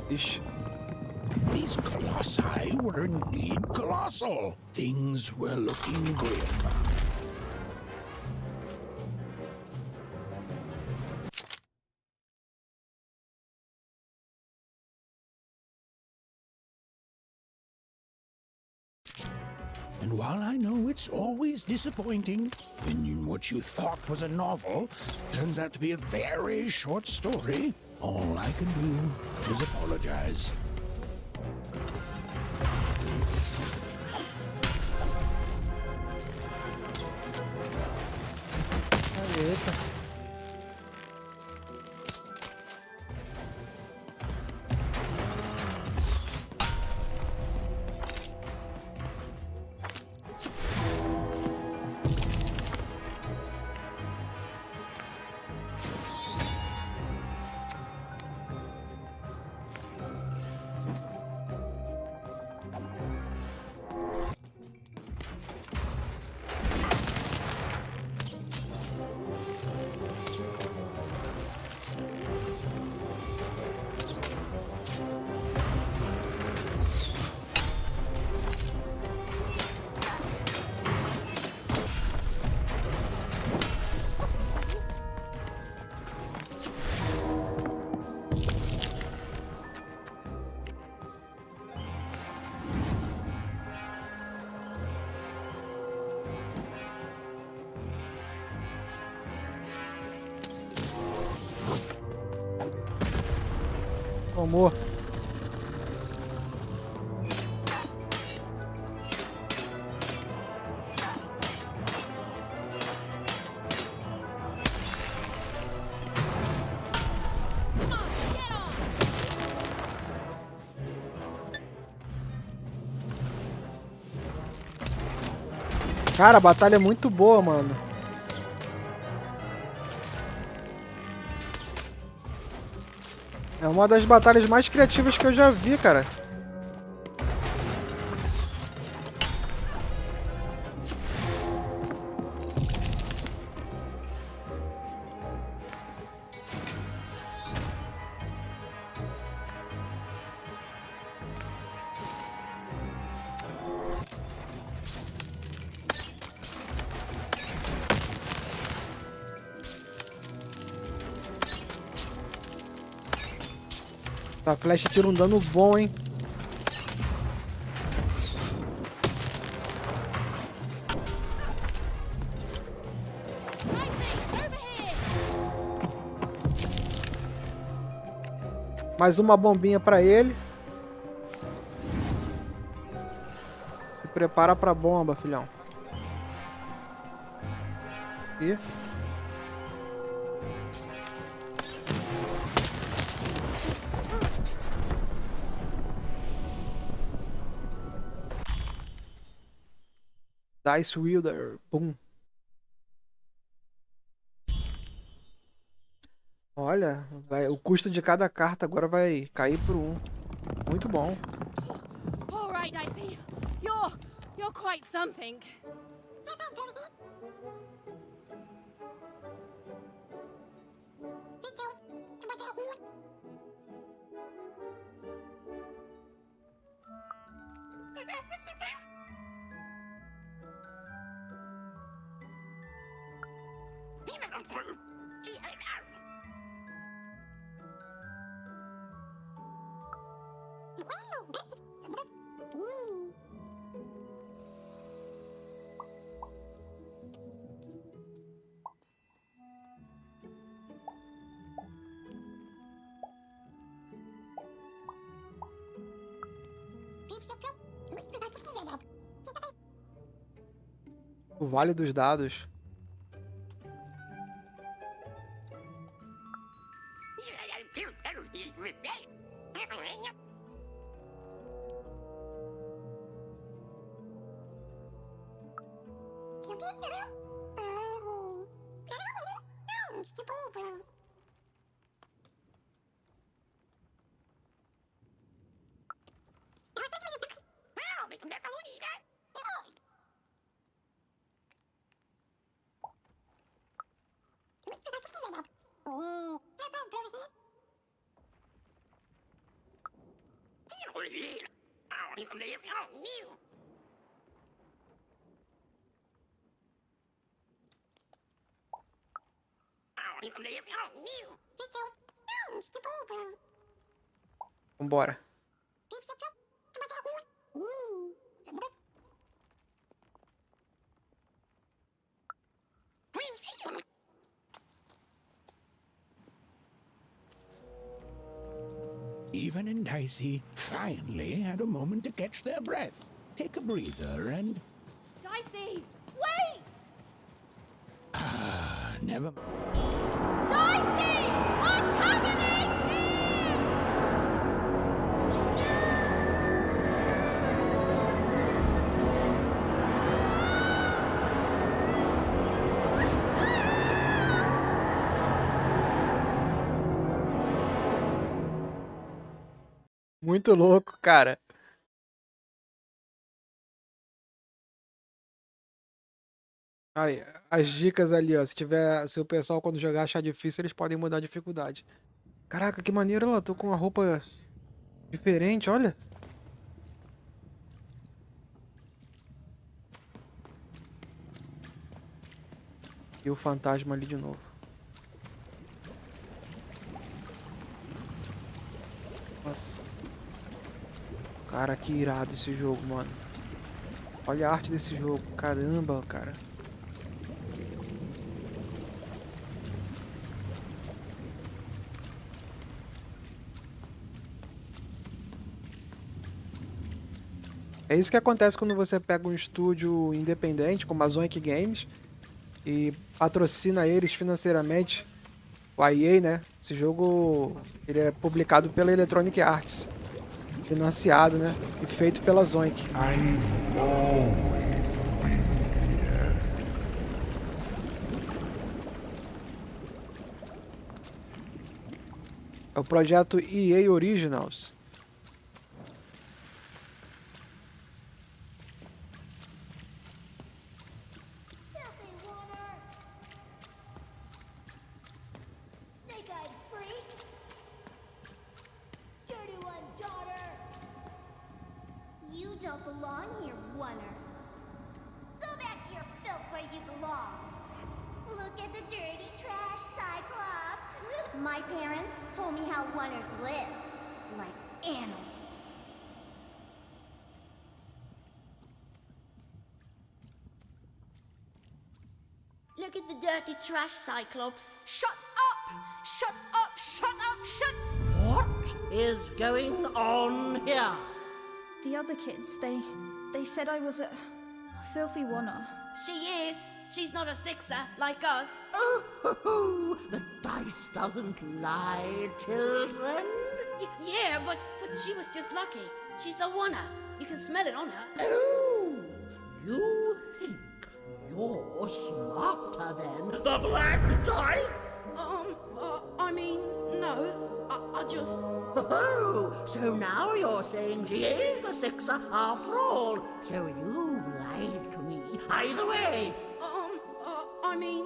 Ixi. These colossi were indeed colossal. Things were looking grim. And while I know it's always disappointing when what you thought was a novel turns out to be a very short story, all I can do is apologize. Eita. Tomou. Cara, a batalha é muito boa, mano. É uma das batalhas mais criativas que eu já vi, cara. Essa flecha tira um dano bom, hein? Mais uma bombinha pra ele. Se prepara pra bomba, filhão. E... Dice Wielder, boom. Olha, o custo de cada carta agora vai cair por 1. Muito bom. All right, Dicey. You're quite something. O Vale dos Dados. Vambora. Even and Dicey finally had a moment to catch their breath, take a breather, and... Dicey, wait! Ah, never... Dicey! What's happening here? Muito louco, cara. Aí, as dicas ali, ó. Se o pessoal quando jogar achar difícil, eles podem mudar a dificuldade. Caraca, que maneiro, ela. Tô com uma roupa diferente, olha. E o fantasma ali de novo. Nossa. Cara, que irado esse jogo, mano. Olha a arte desse jogo. Caramba, cara. É isso que acontece quando você pega um estúdio independente, como a Zoink Games, e patrocina eles financeiramente. O EA, né? Esse jogo ele é publicado pela Electronic Arts. Financiado, né? E feito pela Zoink. I've always been here. É o projeto EA Originals. Snake-eyed freak! Dirty one, daughter! You don't belong here, Oner. Go back to your filth where you belong. Look at the dirty trash, Cyclops. My parents told me how Oners live, like animals. Look at the dirty trash, Cyclops. Shut up! Shut up! Shut up! Shut... What is going on here? The other kids, they said I was a filthy Oner. She is. She's not a sixer like us. Oh, the dice doesn't lie, children. Yeah, but she was just lucky. She's a Oner. You can smell it on her. Oh, you think you're smarter than the black dice? I mean, no. I just... Oh, so now you're saying she is a sixer after all. So you've lied to me. Either way. I mean...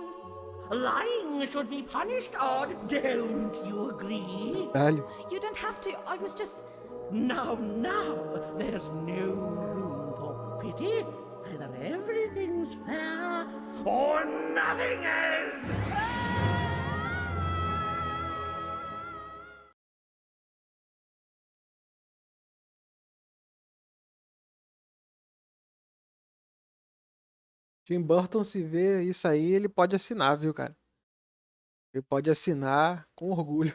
Lying should be punished, Odd. Don't you agree? You don't have to. I was just... Now, there's no room for pity. Either everything's fair or nothing is. Tim Burton, se vê isso aí, ele pode assinar, viu, cara? Ele pode assinar com orgulho.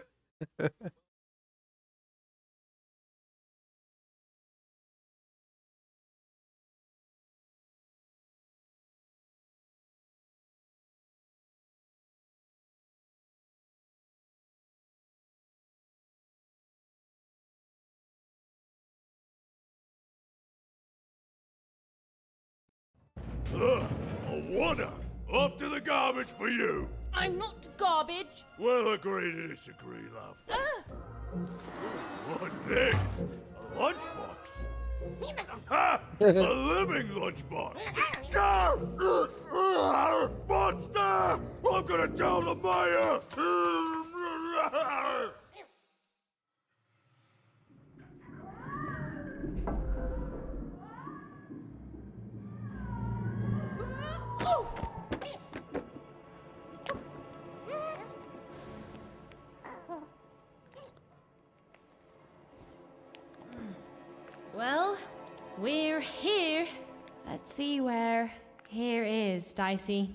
A Oner! Off to the garbage for you! I'm not garbage. We'll agree to disagree, love. What's this? A lunchbox? Ha! A living lunchbox! Monster! I'm gonna tell the mayor! Well, we're here. Let's see where here is, Dicey.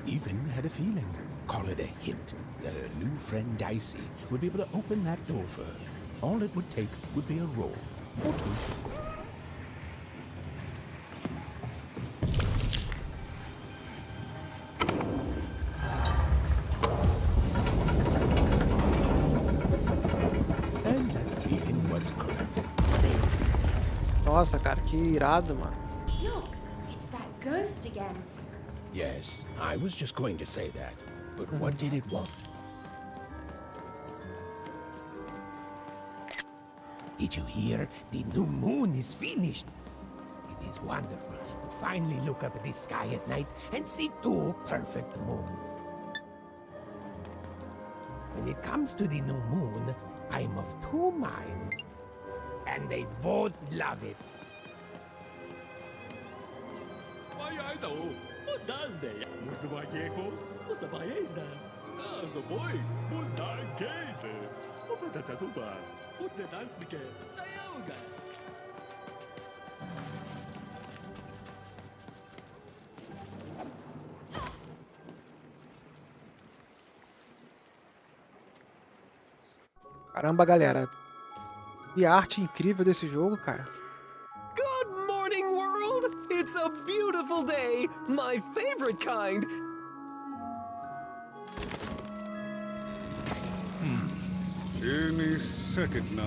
Even had a feeling, call it a hint, that her new friend Dicey would be able to open that door for her. All it would take would be a roll or two. And that feeling was correct. Nossa, cara, que irado, mano. Look, it's that ghost again. Yes, I was just going to say that. But what did it want? Did you hear? The new moon is finished. It is wonderful to finally look up at the sky at night and see two perfect moons. When it comes to the new moon, I'm of two minds. And they both love it. Caramba, galera. Que arte incrível desse jogo, cara. Good morning, world! It's a beautiful day, my favorite kind. Any second now.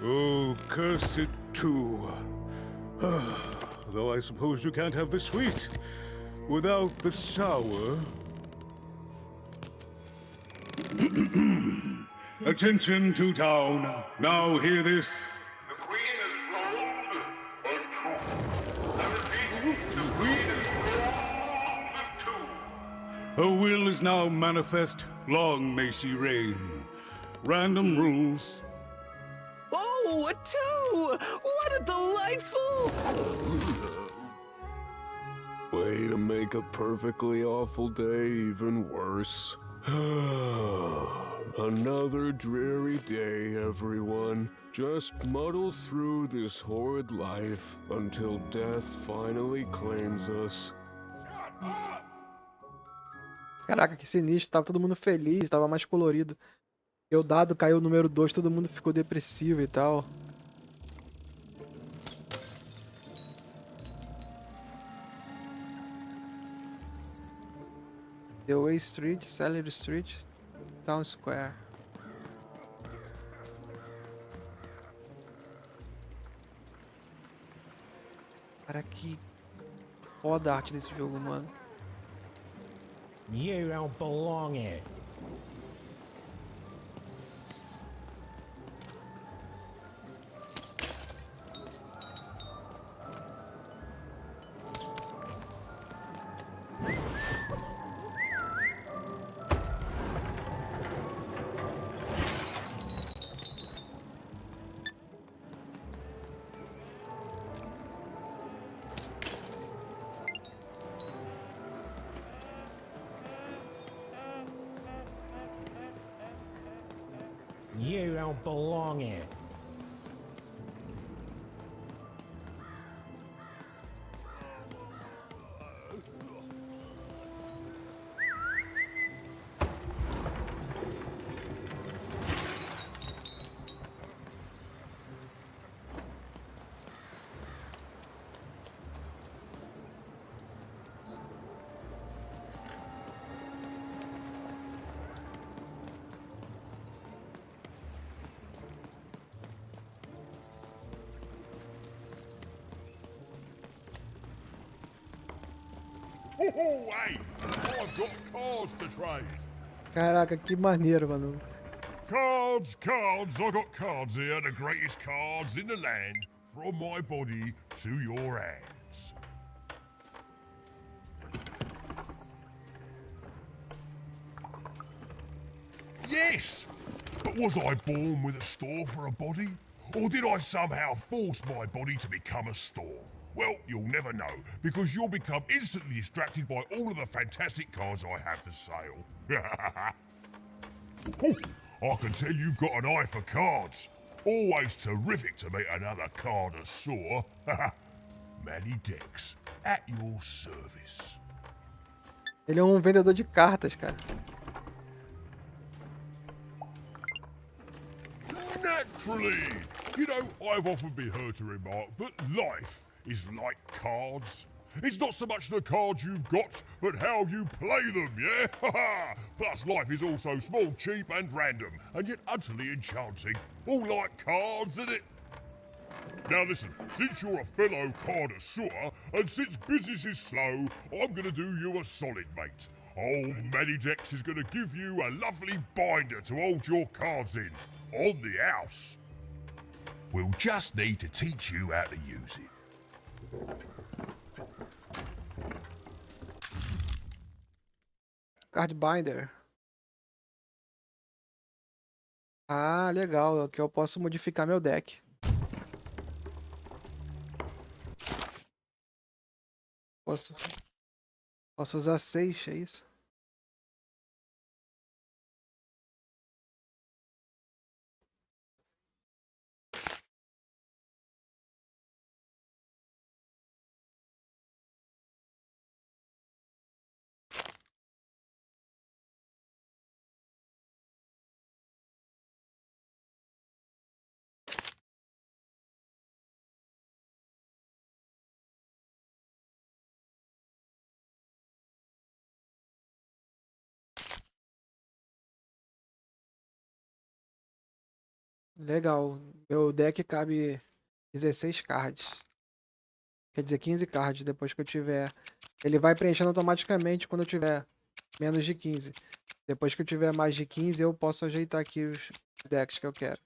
Oh, curse it too. Though I suppose you can't have the sweet without the sour. Attention to town. Now hear this. The Queen has rolled a two. I repeat, the Queen has rolled a two. Her will is now manifest. Long may she reign. Random rules. Oh, a 2! What a delightful... Way to make a perfectly awful day even worse. Another dreary day, everyone. Just muddle through this horrid life until death finally claims us. Caraca, que sinistro. Tava todo mundo feliz, tava mais colorido. E o dado caiu o número 2, todo mundo ficou depressivo e tal. The Way Street, Celery Street, Town Square. Cara, que foda a arte desse jogo, mano. You don't belong here. You don't belong here. Oh, hey! I've got cards to trade. Caraca, que maneiro, mano. Cards, cards, I got cards here, the greatest cards in the land, from my body to your hands. Yes! But was I born with a store for a body? Or did I somehow force my body to become a store? Well, you'll never know, because you'll become instantly distracted by all of the fantastic cards I have for sale. Ooh, I can tell you've got an eye for cards. Always terrific to meet another connoisseur. Manny Dex, at your service. Ele é vendedor de cartas, cara. Naturally! You know, I've often been heard to remark that life is like cards. It's not so much the cards you've got, but how you play them, yeah? Plus, life is also small, cheap, and random, and yet utterly enchanting. All like cards, isn't it? Now listen, since you're a fellow connoisseur, and since business is slow, I'm gonna do you a solid, mate. Old Manny Dex is gonna give you a lovely binder to hold your cards in, on the house. We'll just need to teach you how to use it. Card Binder. Ah, legal. Aqui eu posso modificar meu deck. Posso usar 6, é isso? Legal. Meu deck cabe 16 cards. Quer dizer, 15 cards depois que eu tiver. Ele vai preenchendo automaticamente quando eu tiver menos de 15. Depois que eu tiver mais de 15, eu posso ajeitar aqui os decks que eu quero.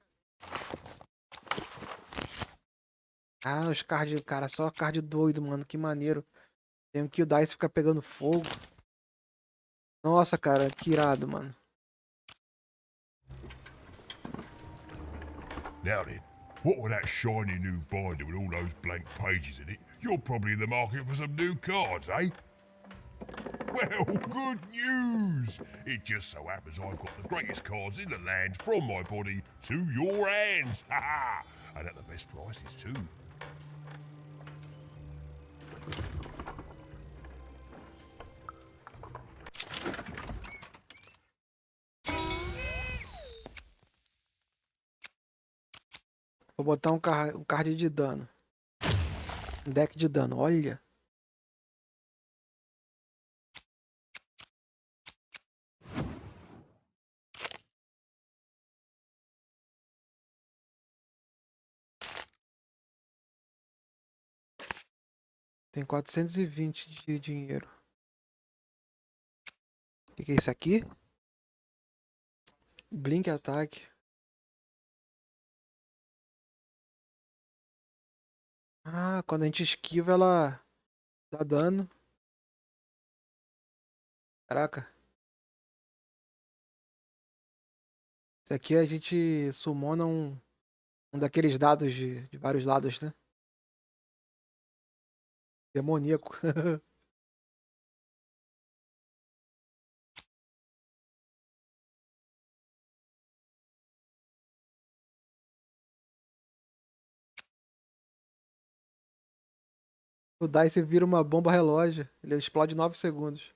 Ah, os cards, cara, só card doido, mano. Que maneiro. Tem que o Dice ficar pegando fogo. Nossa, cara, que irado, mano. Now then, what with that shiny new binder with all those blank pages in it, you're probably in the market for some new cards, eh? Well, good news! It just so happens I've got the greatest cards in the land from my body to your hands, ha-ha! And at the best prices too. Vou botar um card de dano. Um deck de dano, olha. Tem 420 de dinheiro. O que é isso aqui? Blink ataque. Ah, quando a gente esquiva, ela dá dano. Caraca. Isso aqui a gente summona um daqueles dados de vários lados, né? Demoníaco. O Dice vira uma bomba relógio. Ele explode em 9 segundos.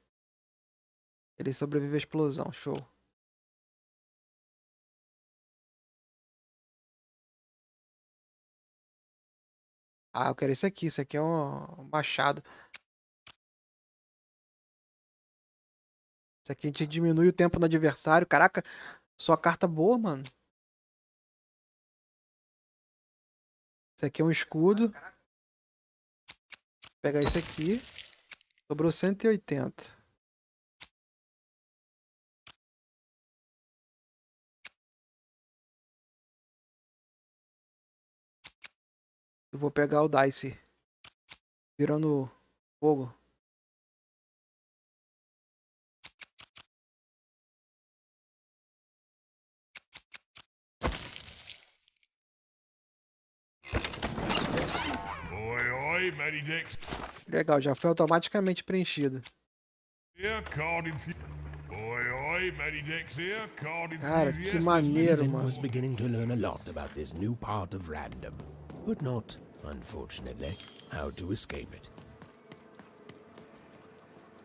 Ele sobrevive à explosão. Show. Ah, eu quero esse aqui. Esse aqui é um machado. Esse aqui a gente diminui o tempo do adversário. Caraca, só carta boa, mano. Esse aqui é um escudo. Vou pegar esse aqui. Sobrou 180. Eu vou pegar o Dice. Virando fogo. Oi, Matty Dex. Legal, já foi automaticamente preenchido. Cara, que maneiro, Ethan mano. was beginning to learn a lot about this new part of random, but not, unfortunately, how to escape it.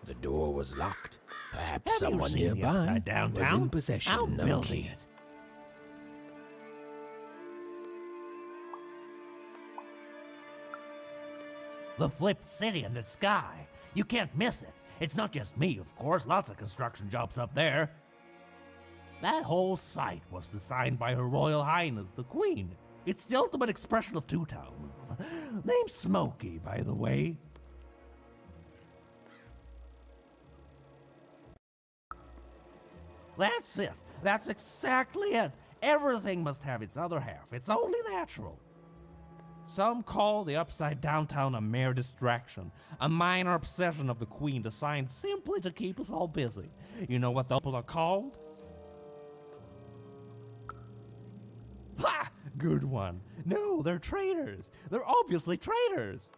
The door was locked. Perhaps someone nearby was in possession of a key. The flipped city in the sky. You can't miss it. It's not just me, of course. Lots of construction jobs up there. That whole site was designed by Her Royal Highness, the Queen. It's the ultimate expression of Two Town. Name's Smokey, by the way. That's it. That's exactly it. Everything must have its other half. It's only natural. Some call the upside downtown a mere distraction, a minor obsession of the Queen designed simply to keep us all busy. You know what those people are called? Ha! Good one. No, they're traitors. They're obviously traitors.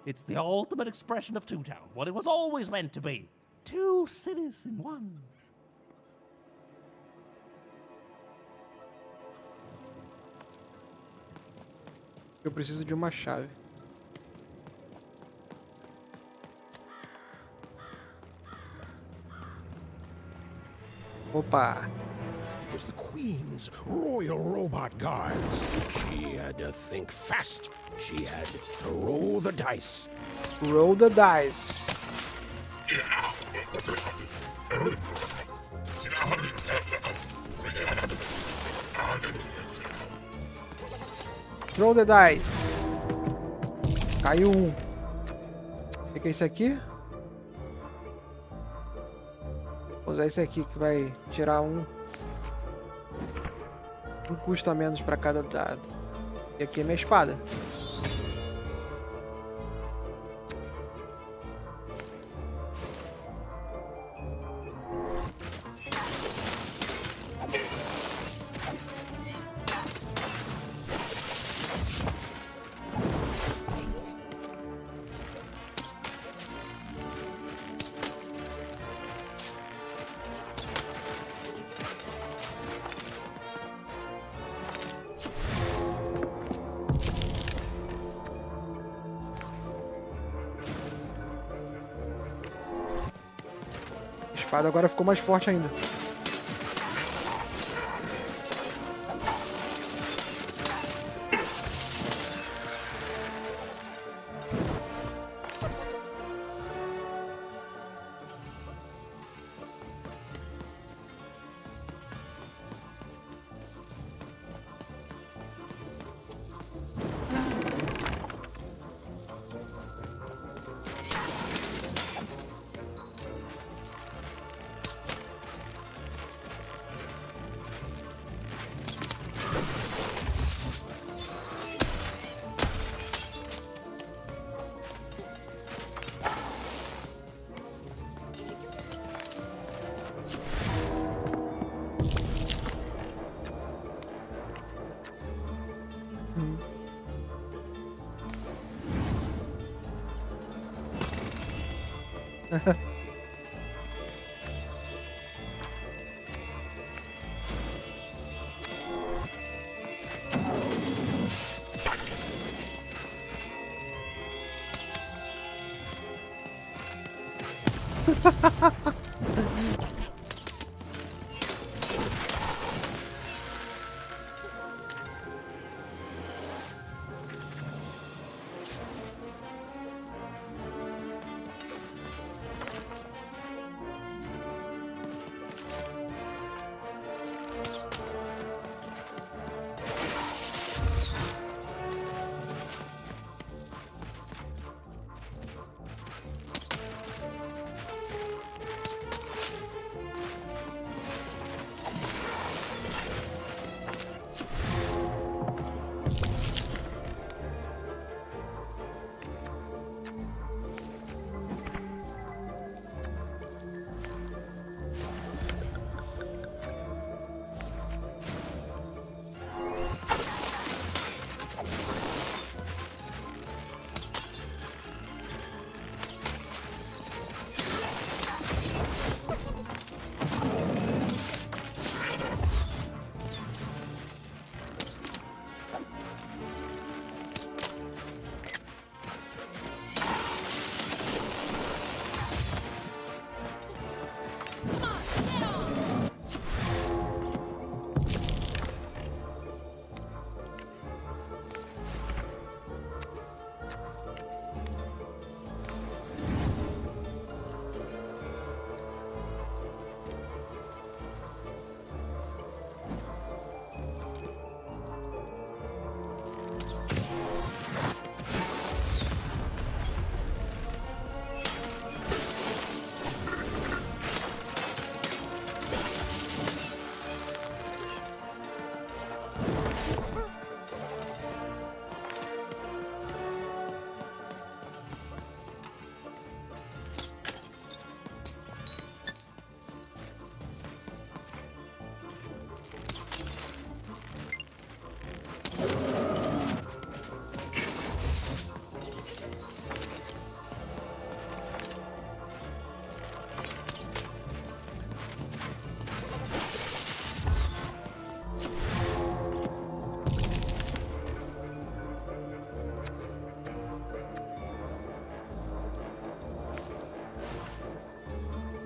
It's the ultimate expression of Two Town, what it was always meant to be. Two cities in one. Eu preciso de uma chave. Opa! It was the Queen's royal robot guards. She had to think fast. She had to roll the dice. Roll the dice. Throw the dice. Caiu um. Fica esse aqui. Vou usar esse aqui que vai tirar um. Um custo a menos para cada dado. E aqui é minha espada. A espada agora ficou mais forte ainda.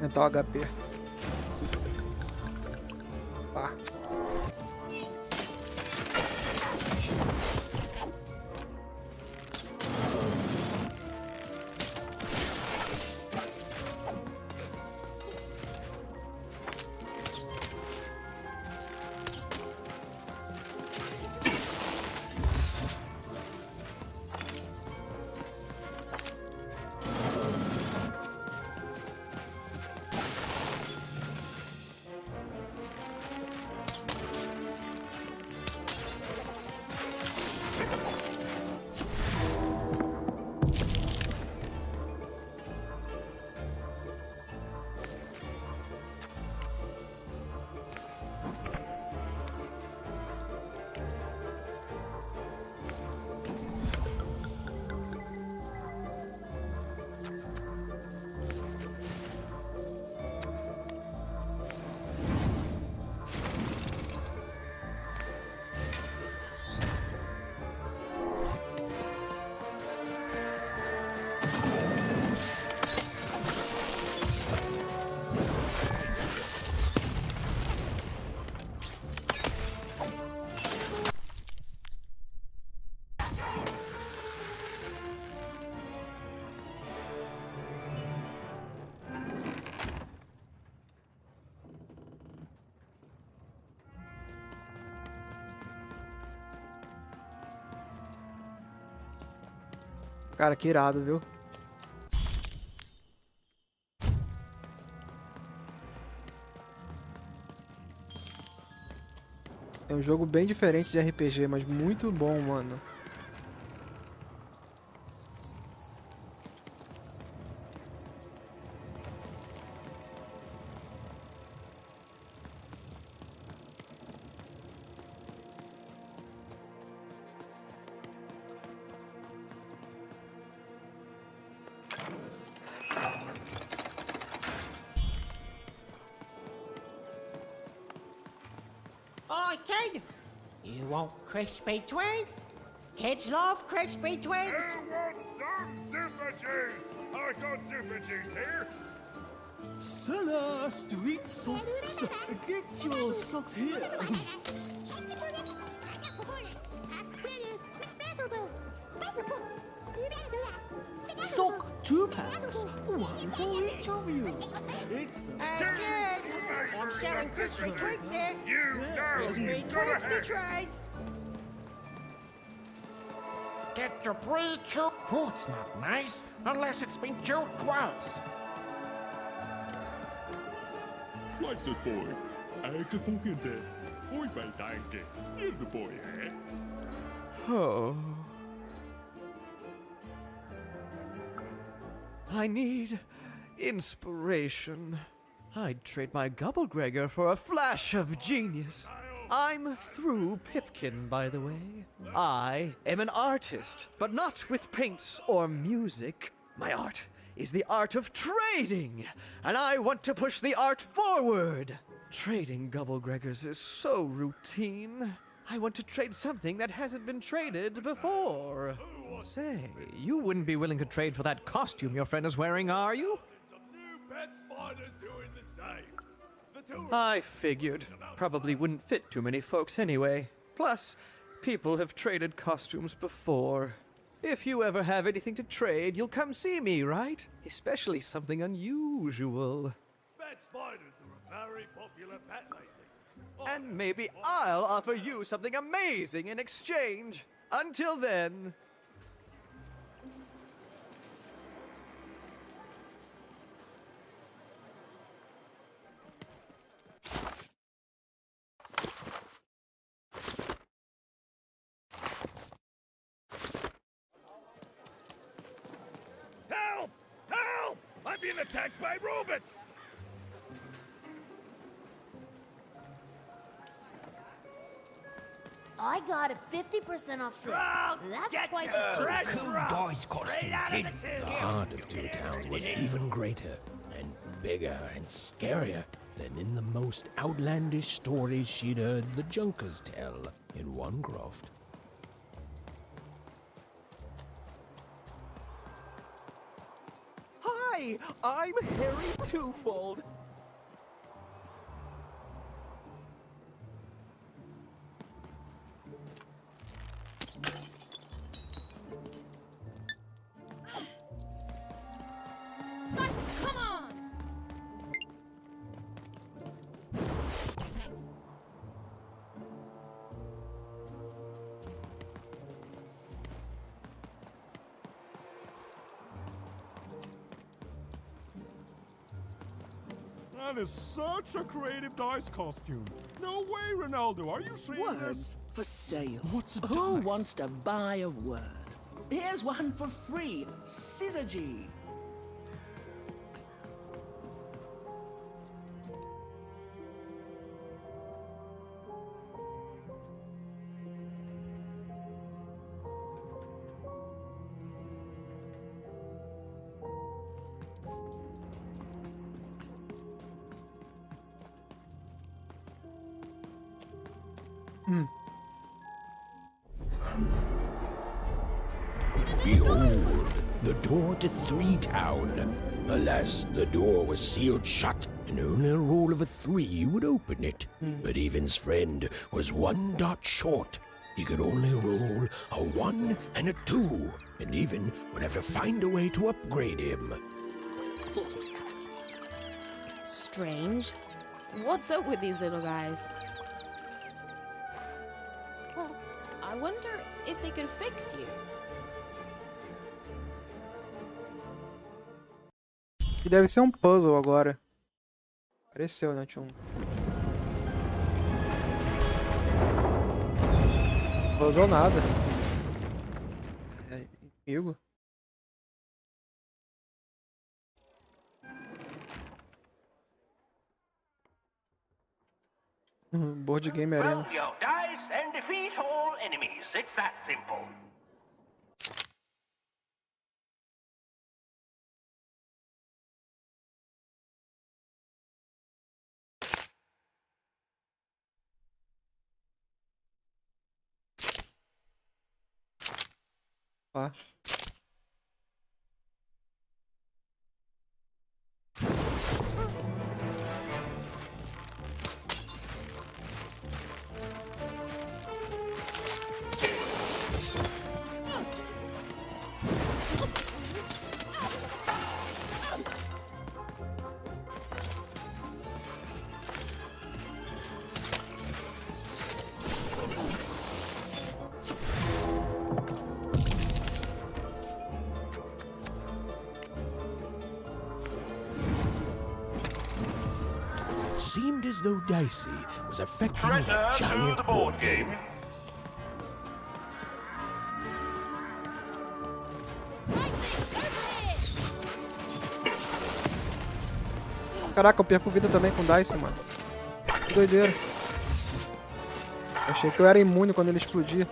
Aumentar o HP. Pá. Cara, que irado, viu? É um jogo bem diferente de RPG, mas muito bom, mano. Oi, kid! You want crispy twigs? Kids love crispy twigs. Who wants some super juice? I got super juice here. Cellar Street Socks. Get your socks here. Sock 2 packs. One for each of you. It's the Hey, kids! I'm selling crispy twigs here. You know Crispy you gotta twigs to have try. Get your pre-chewed fruits not nice unless it's been chewed twice. Right, so boy. I can forget that. Oi, my danke. You're the boy, eh? Oh. I need inspiration. I'd trade my Gubblegregor for a flash of genius. I'm through Pipkin, by the way. I am an artist, but not with paints or music. My art is the art of trading, and I want to push the art forward. Trading Gubblegregors is so routine. I want to trade something that hasn't been traded before. Say, you wouldn't be willing to trade for that costume your friend is wearing, are you? I figured. Probably wouldn't fit too many folks anyway. Plus, people have traded costumes before. If you ever have anything to trade, you'll come see me, right? Especially something unusual. Pet spiders are a very popular pet lately. And maybe I'll offer you something amazing in exchange. Until then... Help! Help! I'm being attacked by robots! I got a 50% off sale. That's get twice your as cheap. red Dice costume hidden. The heart of Two Towns was even greater and bigger and scarier than in the most outlandish stories she'd heard the Junkers tell in Onecroft. Hi, I'm Harry Twofold. Come on! That is such a creative dice costume. No way, Ronaldo. Are you serious? Words for sale. What's a Who dice? wants to buy a word? Here's one for free. Scissor G. Behold, the door to Three Town. Alas, the door was sealed shut, and only a roll of a 3 would open it. But Evan's friend was 1 dot short. He could only roll a 1 and a 2, and Even would have to find a way to upgrade him. Strange. What's up with these little guys? Well, I wonder if they could fix you. E deve ser um puzzle agora. Apareceu, né? Tinha um... Puzzle nada. É inimigo. Board game arena. Roll your dice and defeat all enemies. It's that simple. Ó. Seemed as though Dicey was affecting that giant board game. Caraca, eu perco vida também com Dice, mano. Que doideira. Eu achei que eu era imune quando ele explodia.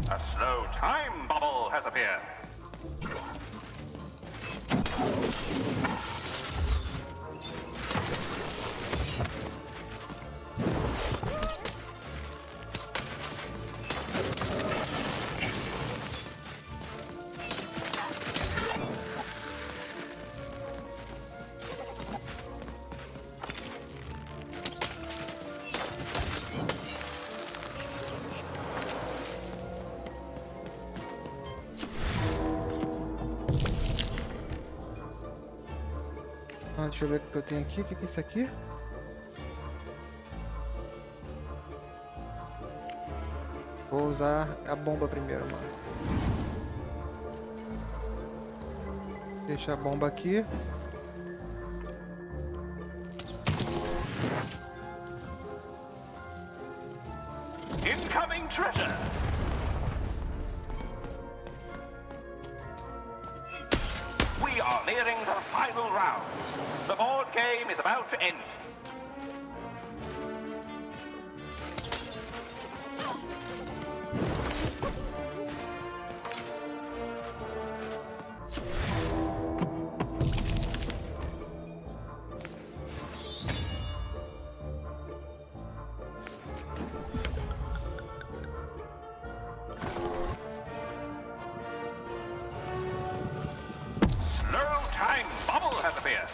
A slow time bubble has appeared. Deixa eu ver o que eu tenho aqui. O que é isso aqui? Vou usar a bomba primeiro, mano. Deixa a bomba aqui. Incoming treasure. We are nearing the final round. The board game is about to end. Slow time bubble has appeared.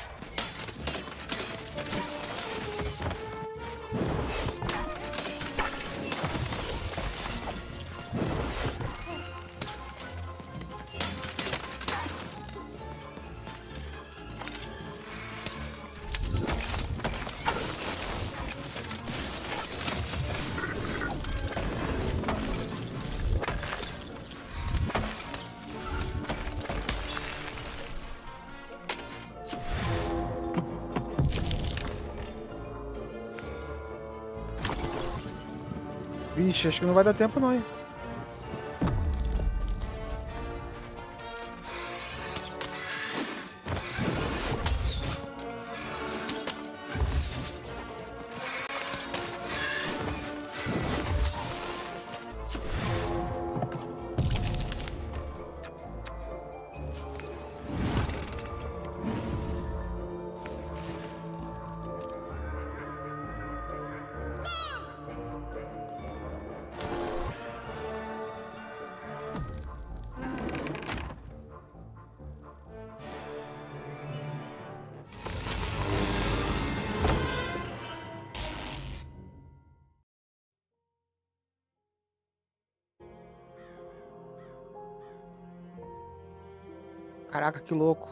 Vixe, acho que não vai dar tempo não, hein? Caraca, que louco.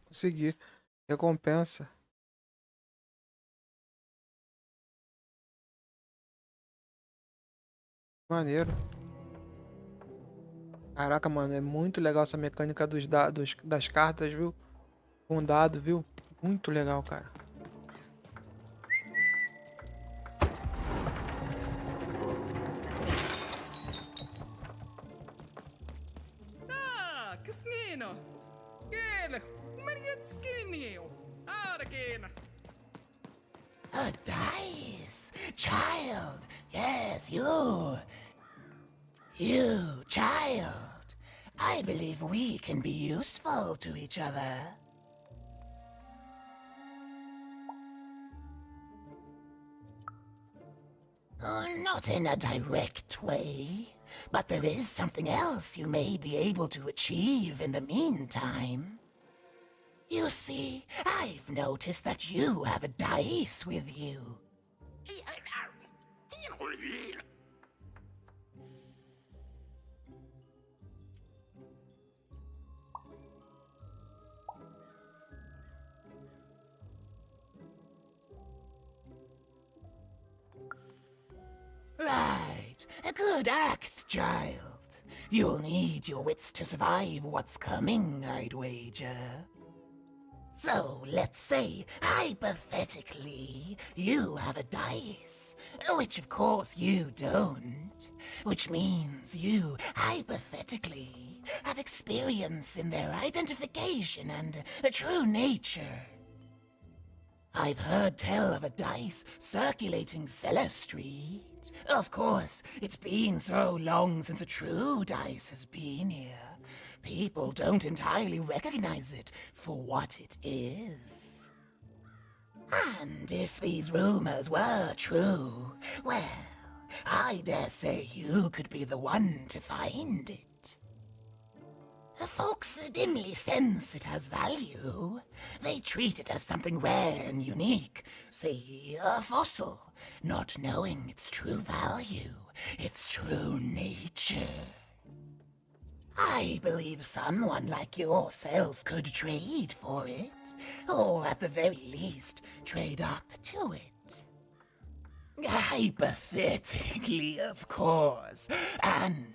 Consegui. Recompensa. Maneiro. Caraca, mano, é muito legal essa mecânica dos dados, das cartas, viu? Com dado, viu? Muito legal, cara. Ah, Casnino! Gel! Marietskinio! Aragena! A dice! Child! Yes, you! You, child! I believe we can be useful to each other. Not in a direct way, but there is something else you may be able to achieve in the meantime. You see, I've noticed that you have a dice with you. Right. A good act, child. You'll need your wits to survive what's coming, I'd wager. So, let's say, hypothetically, you have a dice, which of course you don't, which means you, hypothetically, have experience in their identification and true nature. I've heard tell of a dice circulating Cellar Street. Of course, it's been so long since a true dice has been here. People don't entirely recognize it for what it is. And if these rumors were true, well, I dare say you could be the one to find it. Folks dimly sense it has value. They treat it as something rare and unique, say a fossil, not knowing its true value, its true nature. I believe someone like yourself could trade for it, or at the very least, trade up to it. Hypothetically, of course, and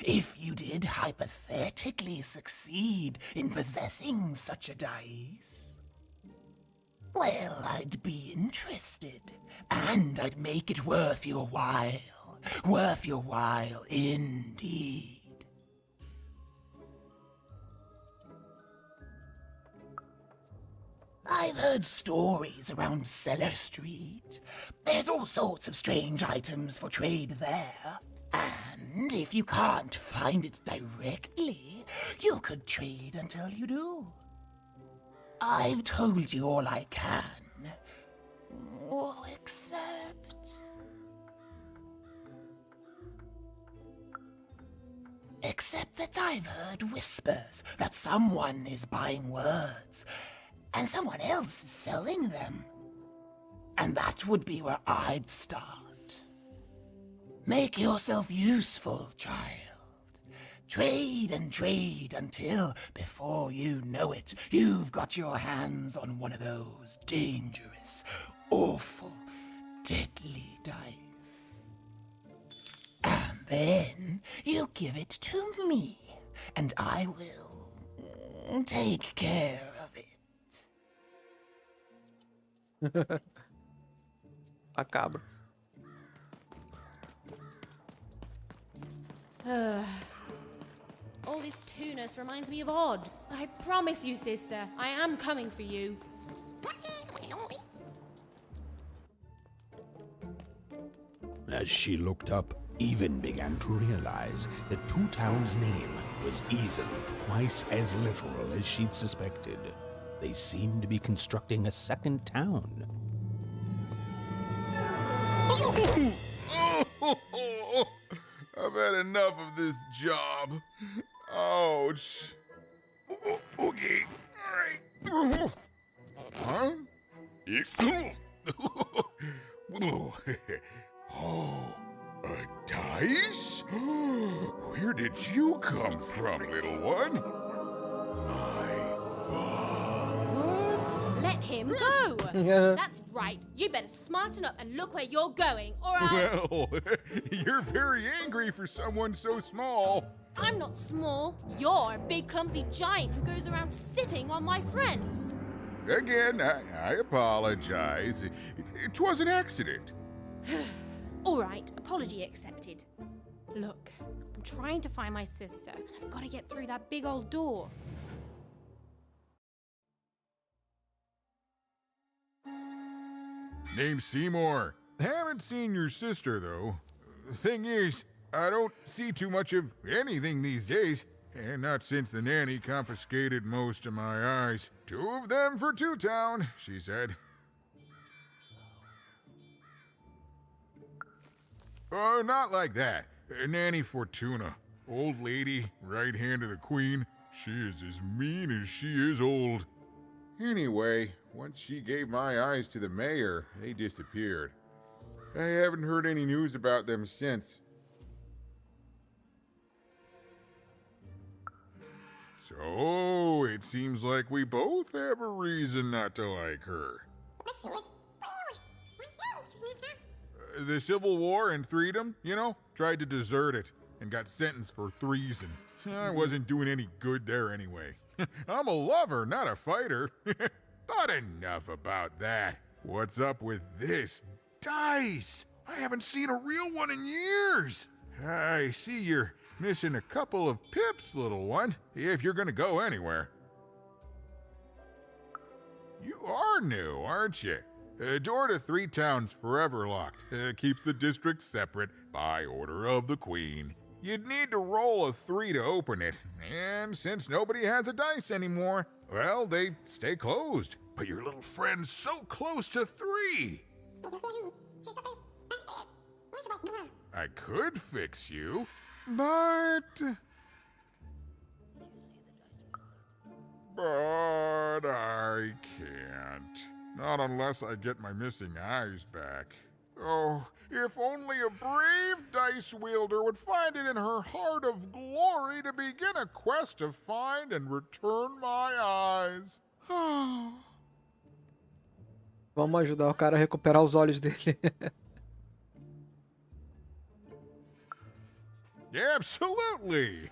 if you did hypothetically succeed in possessing such a dice, well, I'd be interested, and I'd make it worth your while indeed. I've heard stories around Cellar Street. There's all sorts of strange items for trade there. And if you can't find it directly, you could trade until you do. I've told you all I can. Oh, except that I've heard whispers that someone is buying words, and someone else is selling them. And that would be where I'd start. Make yourself useful, child. Trade and trade until, before you know it, you've got your hands on one of those dangerous, awful, deadly dice. And then you give it to me, and I will take care of it. A cabra. All this tunus reminds me of Odd. I promise you, sister, I am coming for you. As she looked up, Even began to realize that Two Town's name was easily twice as literal as she'd suspected. They seemed to be constructing a second town. I've had enough of this job. Ouch. Okay. All right. Huh? Oh, A dice? Where did you come from, little one? Let him go! That's right. You better smarten up and look where you're going, or I... Well, you're very angry for someone so small. I'm not small. You're a big clumsy giant who goes around sitting on my friends. Again, I apologize. It was an accident. All right, apology accepted. Look, I'm trying to find my sister, and I've got to get through that big old door. Name's Seymour. Haven't seen your sister, though. Thing is, I don't see too much of anything these days. And not since the nanny confiscated most of my eyes. 2 of them for Two Town, she said. Oh, not like that. Nanny Fortuna. Old lady, right hand of the queen. She is as mean as she is old. Anyway, once she gave my eyes to the mayor, they disappeared. I haven't heard any news about them since. So, it seems like we both have a reason not to like her. The Civil War and Freedom, you know, tried to desert it and got sentenced for treason. I wasn't doing any good there anyway. I'm a lover, not a fighter. But enough about that. What's up with this dice? I haven't seen a real one in years. I see you're missing a couple of pips, little one, if you're gonna go anywhere. You are new, aren't you? Door to 3 Towns forever locked. Keeps the district separate by order of the Queen. You'd need to roll a 3 to open it, and since nobody has a dice anymore, well, they stay closed. But your little friend's so close to 3. I could fix you, but I can't. Not unless I get my missing eyes back. Oh, if only a brave dice wielder would find it in her heart of glory to begin a quest to find and return my eyes. Vamos ajudar o cara a recuperar os olhos dele. Absolutely.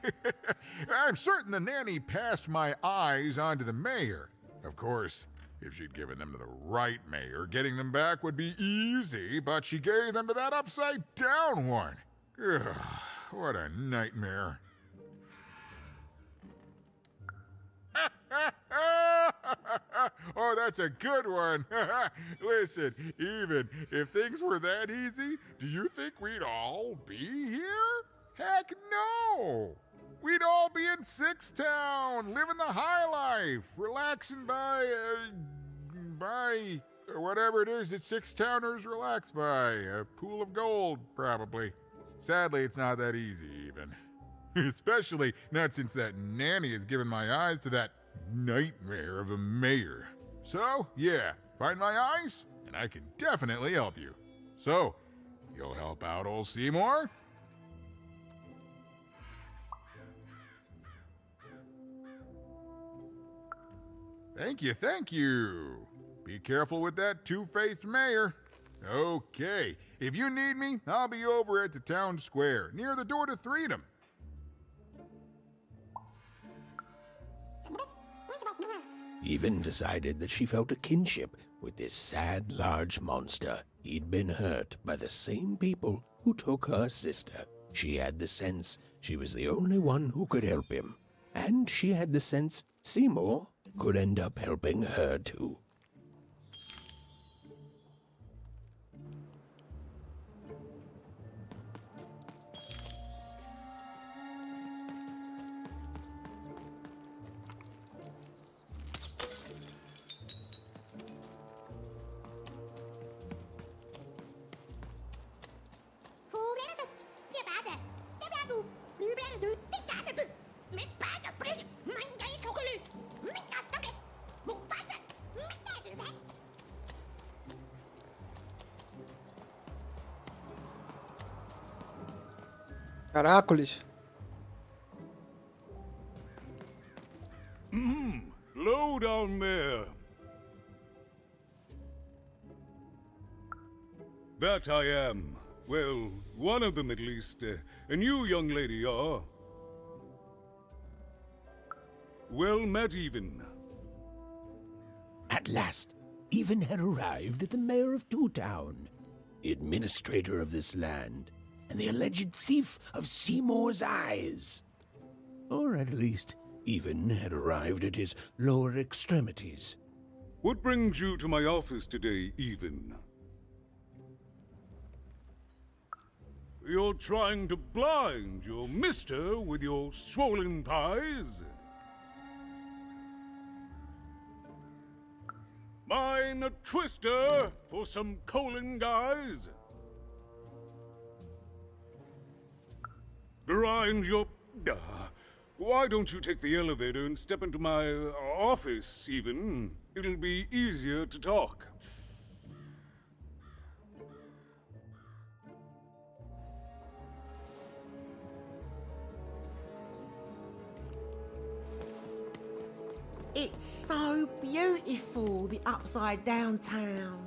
I'm certain the nanny passed my eyes on to the mayor. Of course, if she'd given them to the right mayor, getting them back would be easy, but she gave them to that upside-down one. Ugh, what a nightmare. Oh, that's a good one. Listen, even if things were that easy, do you think we'd all be here? Heck no! We'd all be in Sixtown, living the high life, relaxing by whatever it is that Sixtowners relax by. A pool of gold, probably. Sadly, it's not that easy, even. Especially not since that nanny has given my eyes to that nightmare of a mayor. So, yeah, find my eyes, and I can definitely help you. So, you'll help out old Seymour? Thank you. Be careful with that two-faced mayor. Okay, if you need me, I'll be over at the town square, near the door to Freedom. Even decided that she felt a kinship with this sad, large monster. He'd been hurt by the same people who took her sister. She had the sense she was the only one who could help him. And she had the sense Seymour could end up helping her too. Caracoles. Low down there. That I am. Well, one of them at least. And you, young lady, are... well met, Even. At last, Even had arrived at the mayor of Two Town, the administrator of this land, and the alleged thief of Seymour's eyes. Or at least, Even had arrived at his lower extremities. What brings you to my office today, Even? You're trying to blind your mister with your swollen thighs? Mine a twister for some colon guys? Grind your... why don't you take the elevator and step into my office, Even? It'll be easier to talk. It's so beautiful, the upside down town.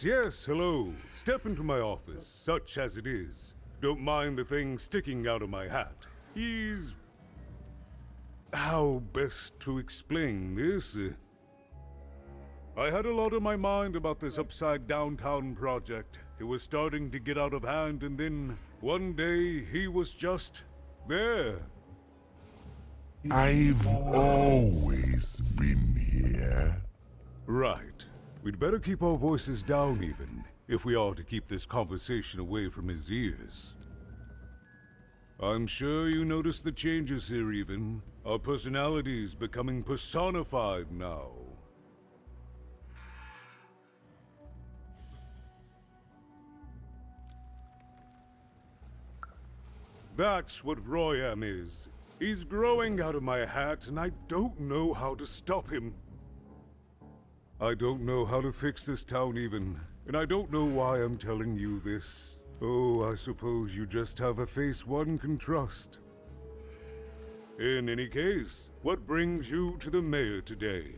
Yes, hello. Step into my office, such as it is. Don't mind the thing sticking out of my hat. He's... how best to explain this? I had a lot on my mind about this upside downtown project. It was starting to get out of hand, and then one day he was just there. I've always been here. Right. We'd better keep our voices down, Even, if we are to keep this conversation away from his ears. I'm sure you noticed the changes here, Even. Our personalities becoming personified now. That's what Royam is. He's growing out of my hat, and I don't know how to stop him. I don't know how to fix this town, Even, and I don't know why I'm telling you this. Oh, I suppose you just have a face one can trust. In any case, what brings you to the mayor today?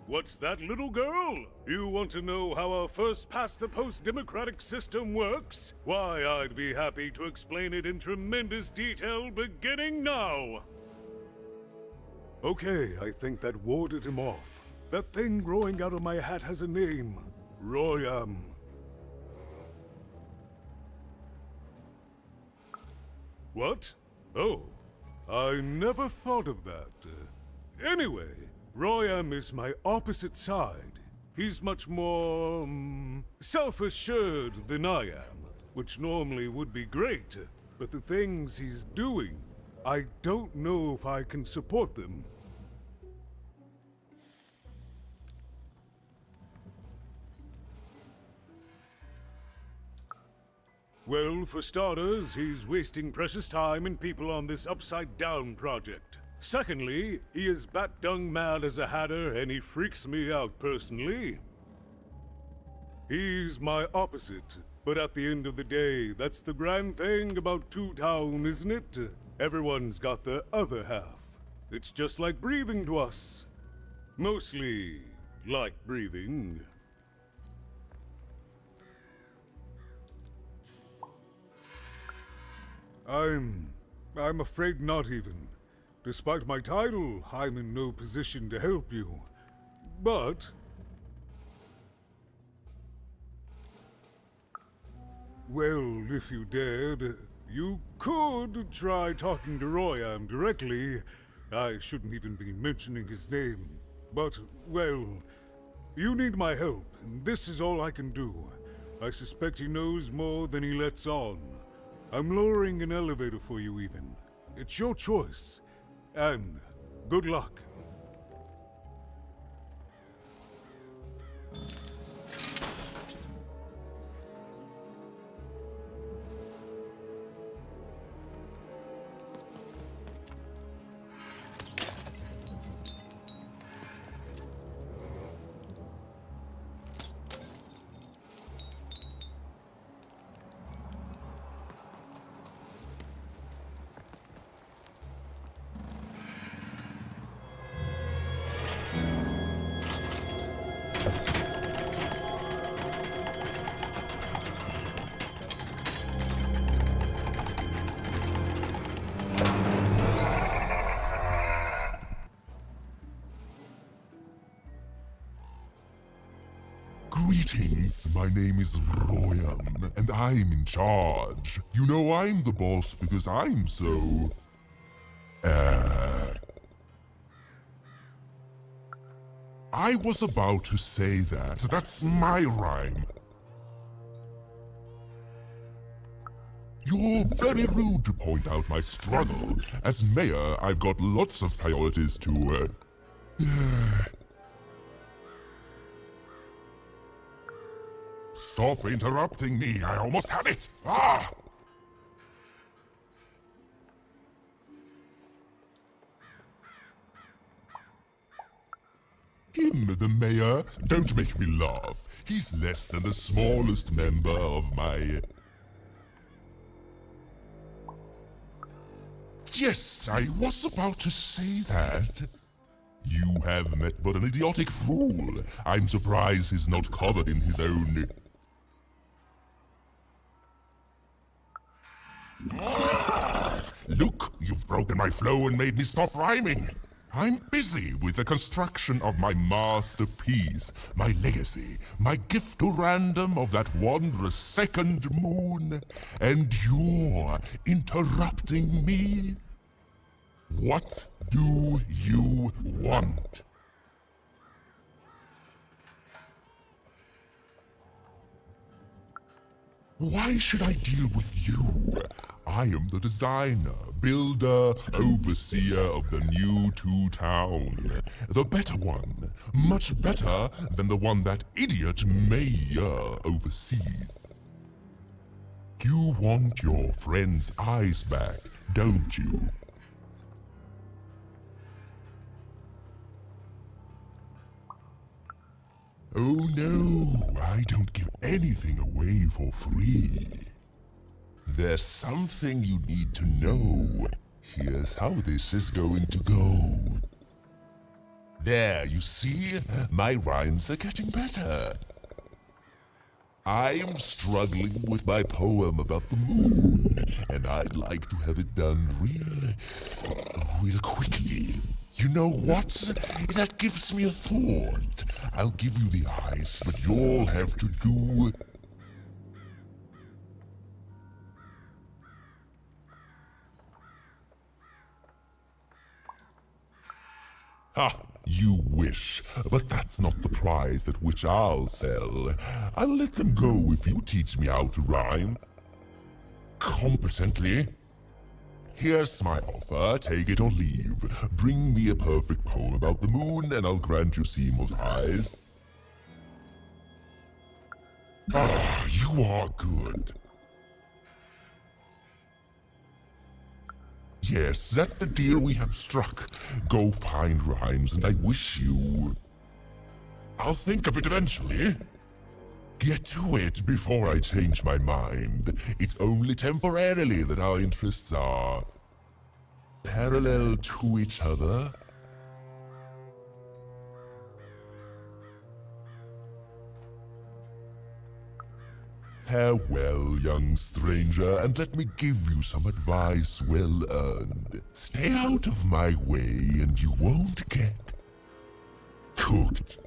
What's that, little girl? You want to know how our first-past-the-post democratic system works? Why, I'd be happy to explain it in tremendous detail beginning now. Okay, I think that warded him off. That thing growing out of my hat has a name. Royam. What? Oh, I never thought of that. Anyway, Royam is my opposite side. He's much more, self-assured than I am, which normally would be great, but the things he's doing, I don't know if I can support them. Well, for starters, he's wasting precious time and people on this upside-down project. Secondly, he is bat-dung mad as a hatter, and he freaks me out personally. He's my opposite, but at the end of the day, that's the grand thing about Two Town, isn't it? Everyone's got the other half. It's just like breathing to us. Mostly like breathing. I'm afraid not even. Despite my title, I'm in no position to help you. But... well, if you dared, you could try talking to Royam directly. I shouldn't even be mentioning his name. But, well, you need my help, and this is all I can do. I suspect he knows more than he lets on. I'm lowering an elevator for you, even. It's your choice. and good luck. Greetings, my name is Royan, and I'm in charge. You know I'm the boss because I'm so... I was about to say that. That's my rhyme. You're very rude to point out my struggle. As mayor, I've got lots of priorities to, Stop interrupting me, I almost had it! Ah! Him, the mayor? Don't make me laugh. He's less than the smallest member of my... Yes, I was about to say that. You have met but an idiotic fool. I'm surprised he's not covered in his own... Look, you've broken my flow and made me stop rhyming. I'm busy with the construction of my masterpiece, my legacy, my gift to random of that wondrous second moon, and you're interrupting me? What do you want? Why should I deal with you? I am the designer, builder, overseer of the new town. The better one. Much better than the one that idiot mayor oversees. You want your friend's eyes back, don't you? Oh no, I don't give anything away for free. There's something you need to know. Here's how this is going to go. There, you see? My rhymes are getting better. I'm struggling with my poem about the moon, and I'd like to have it done real quickly. You know what? That gives me a thought. I'll give you the eyes, but you'll have to do... Ha! You wish, but that's not the prize at which I'll sell. I'll let them go if you teach me how to rhyme. Competently. Here's my offer, take it or leave. Bring me a perfect poem about the moon and I'll grant you Seymour's eyes. Ah, you are good. Yes, that's the deal we have struck. Go find rhymes and I wish you... I'll think of it eventually. Get to it before I change my mind. It's only temporarily that our interests are... parallel to each other. Farewell, young stranger, and let me give you some advice well earned. Stay out of my way and you won't get cooked.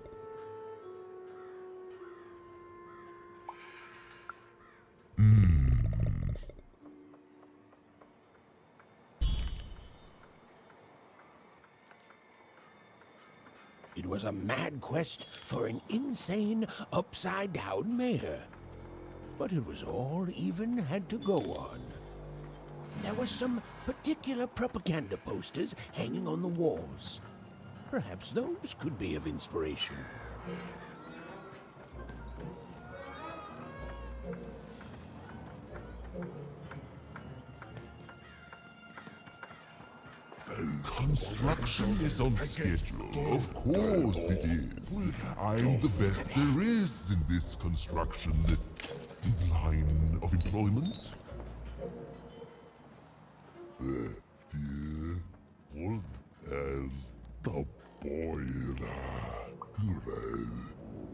It was a mad quest for an insane, upside-down mayor. But it was all even had to go on. there were some particular propaganda posters hanging on the walls. Perhaps those could be of inspiration. Construction is on schedule. Of course it is. I'm the best there is in this construction line of employment. Full as the boiler.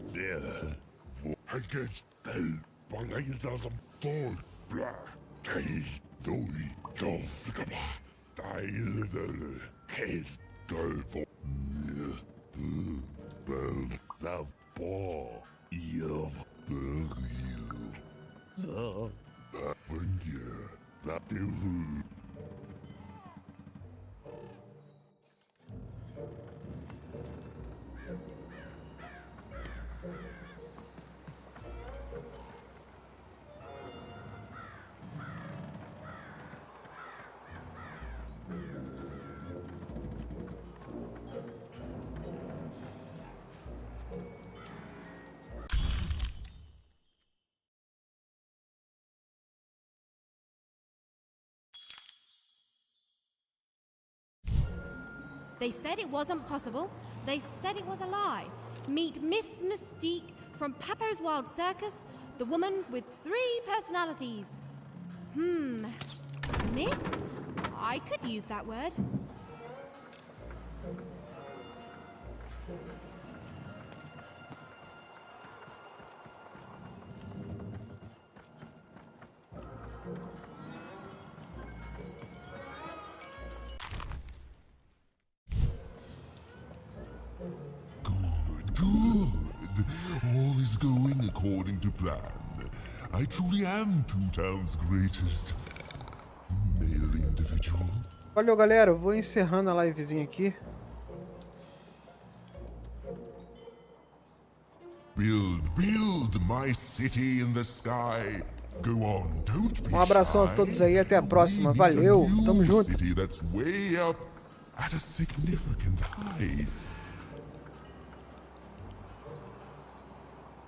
There. I guess the bangaisas of toy black. Case doi jof. Little case for the ball. You the real. The They said it wasn't possible. They said it was a lie. Meet Miss Mystique from Papo's Wild Circus, the woman with 3 personalities. Miss? I could use that word. Good. All is going according to plan. I truly am Toontown's greatest male individual. Valeu, galera. Eu vou encerrando a livezinha aqui. Build my city in the sky. Go on, don't be Abração a todos aí, até a próxima. Valeu, tamo junto. City that's way up at a significant height.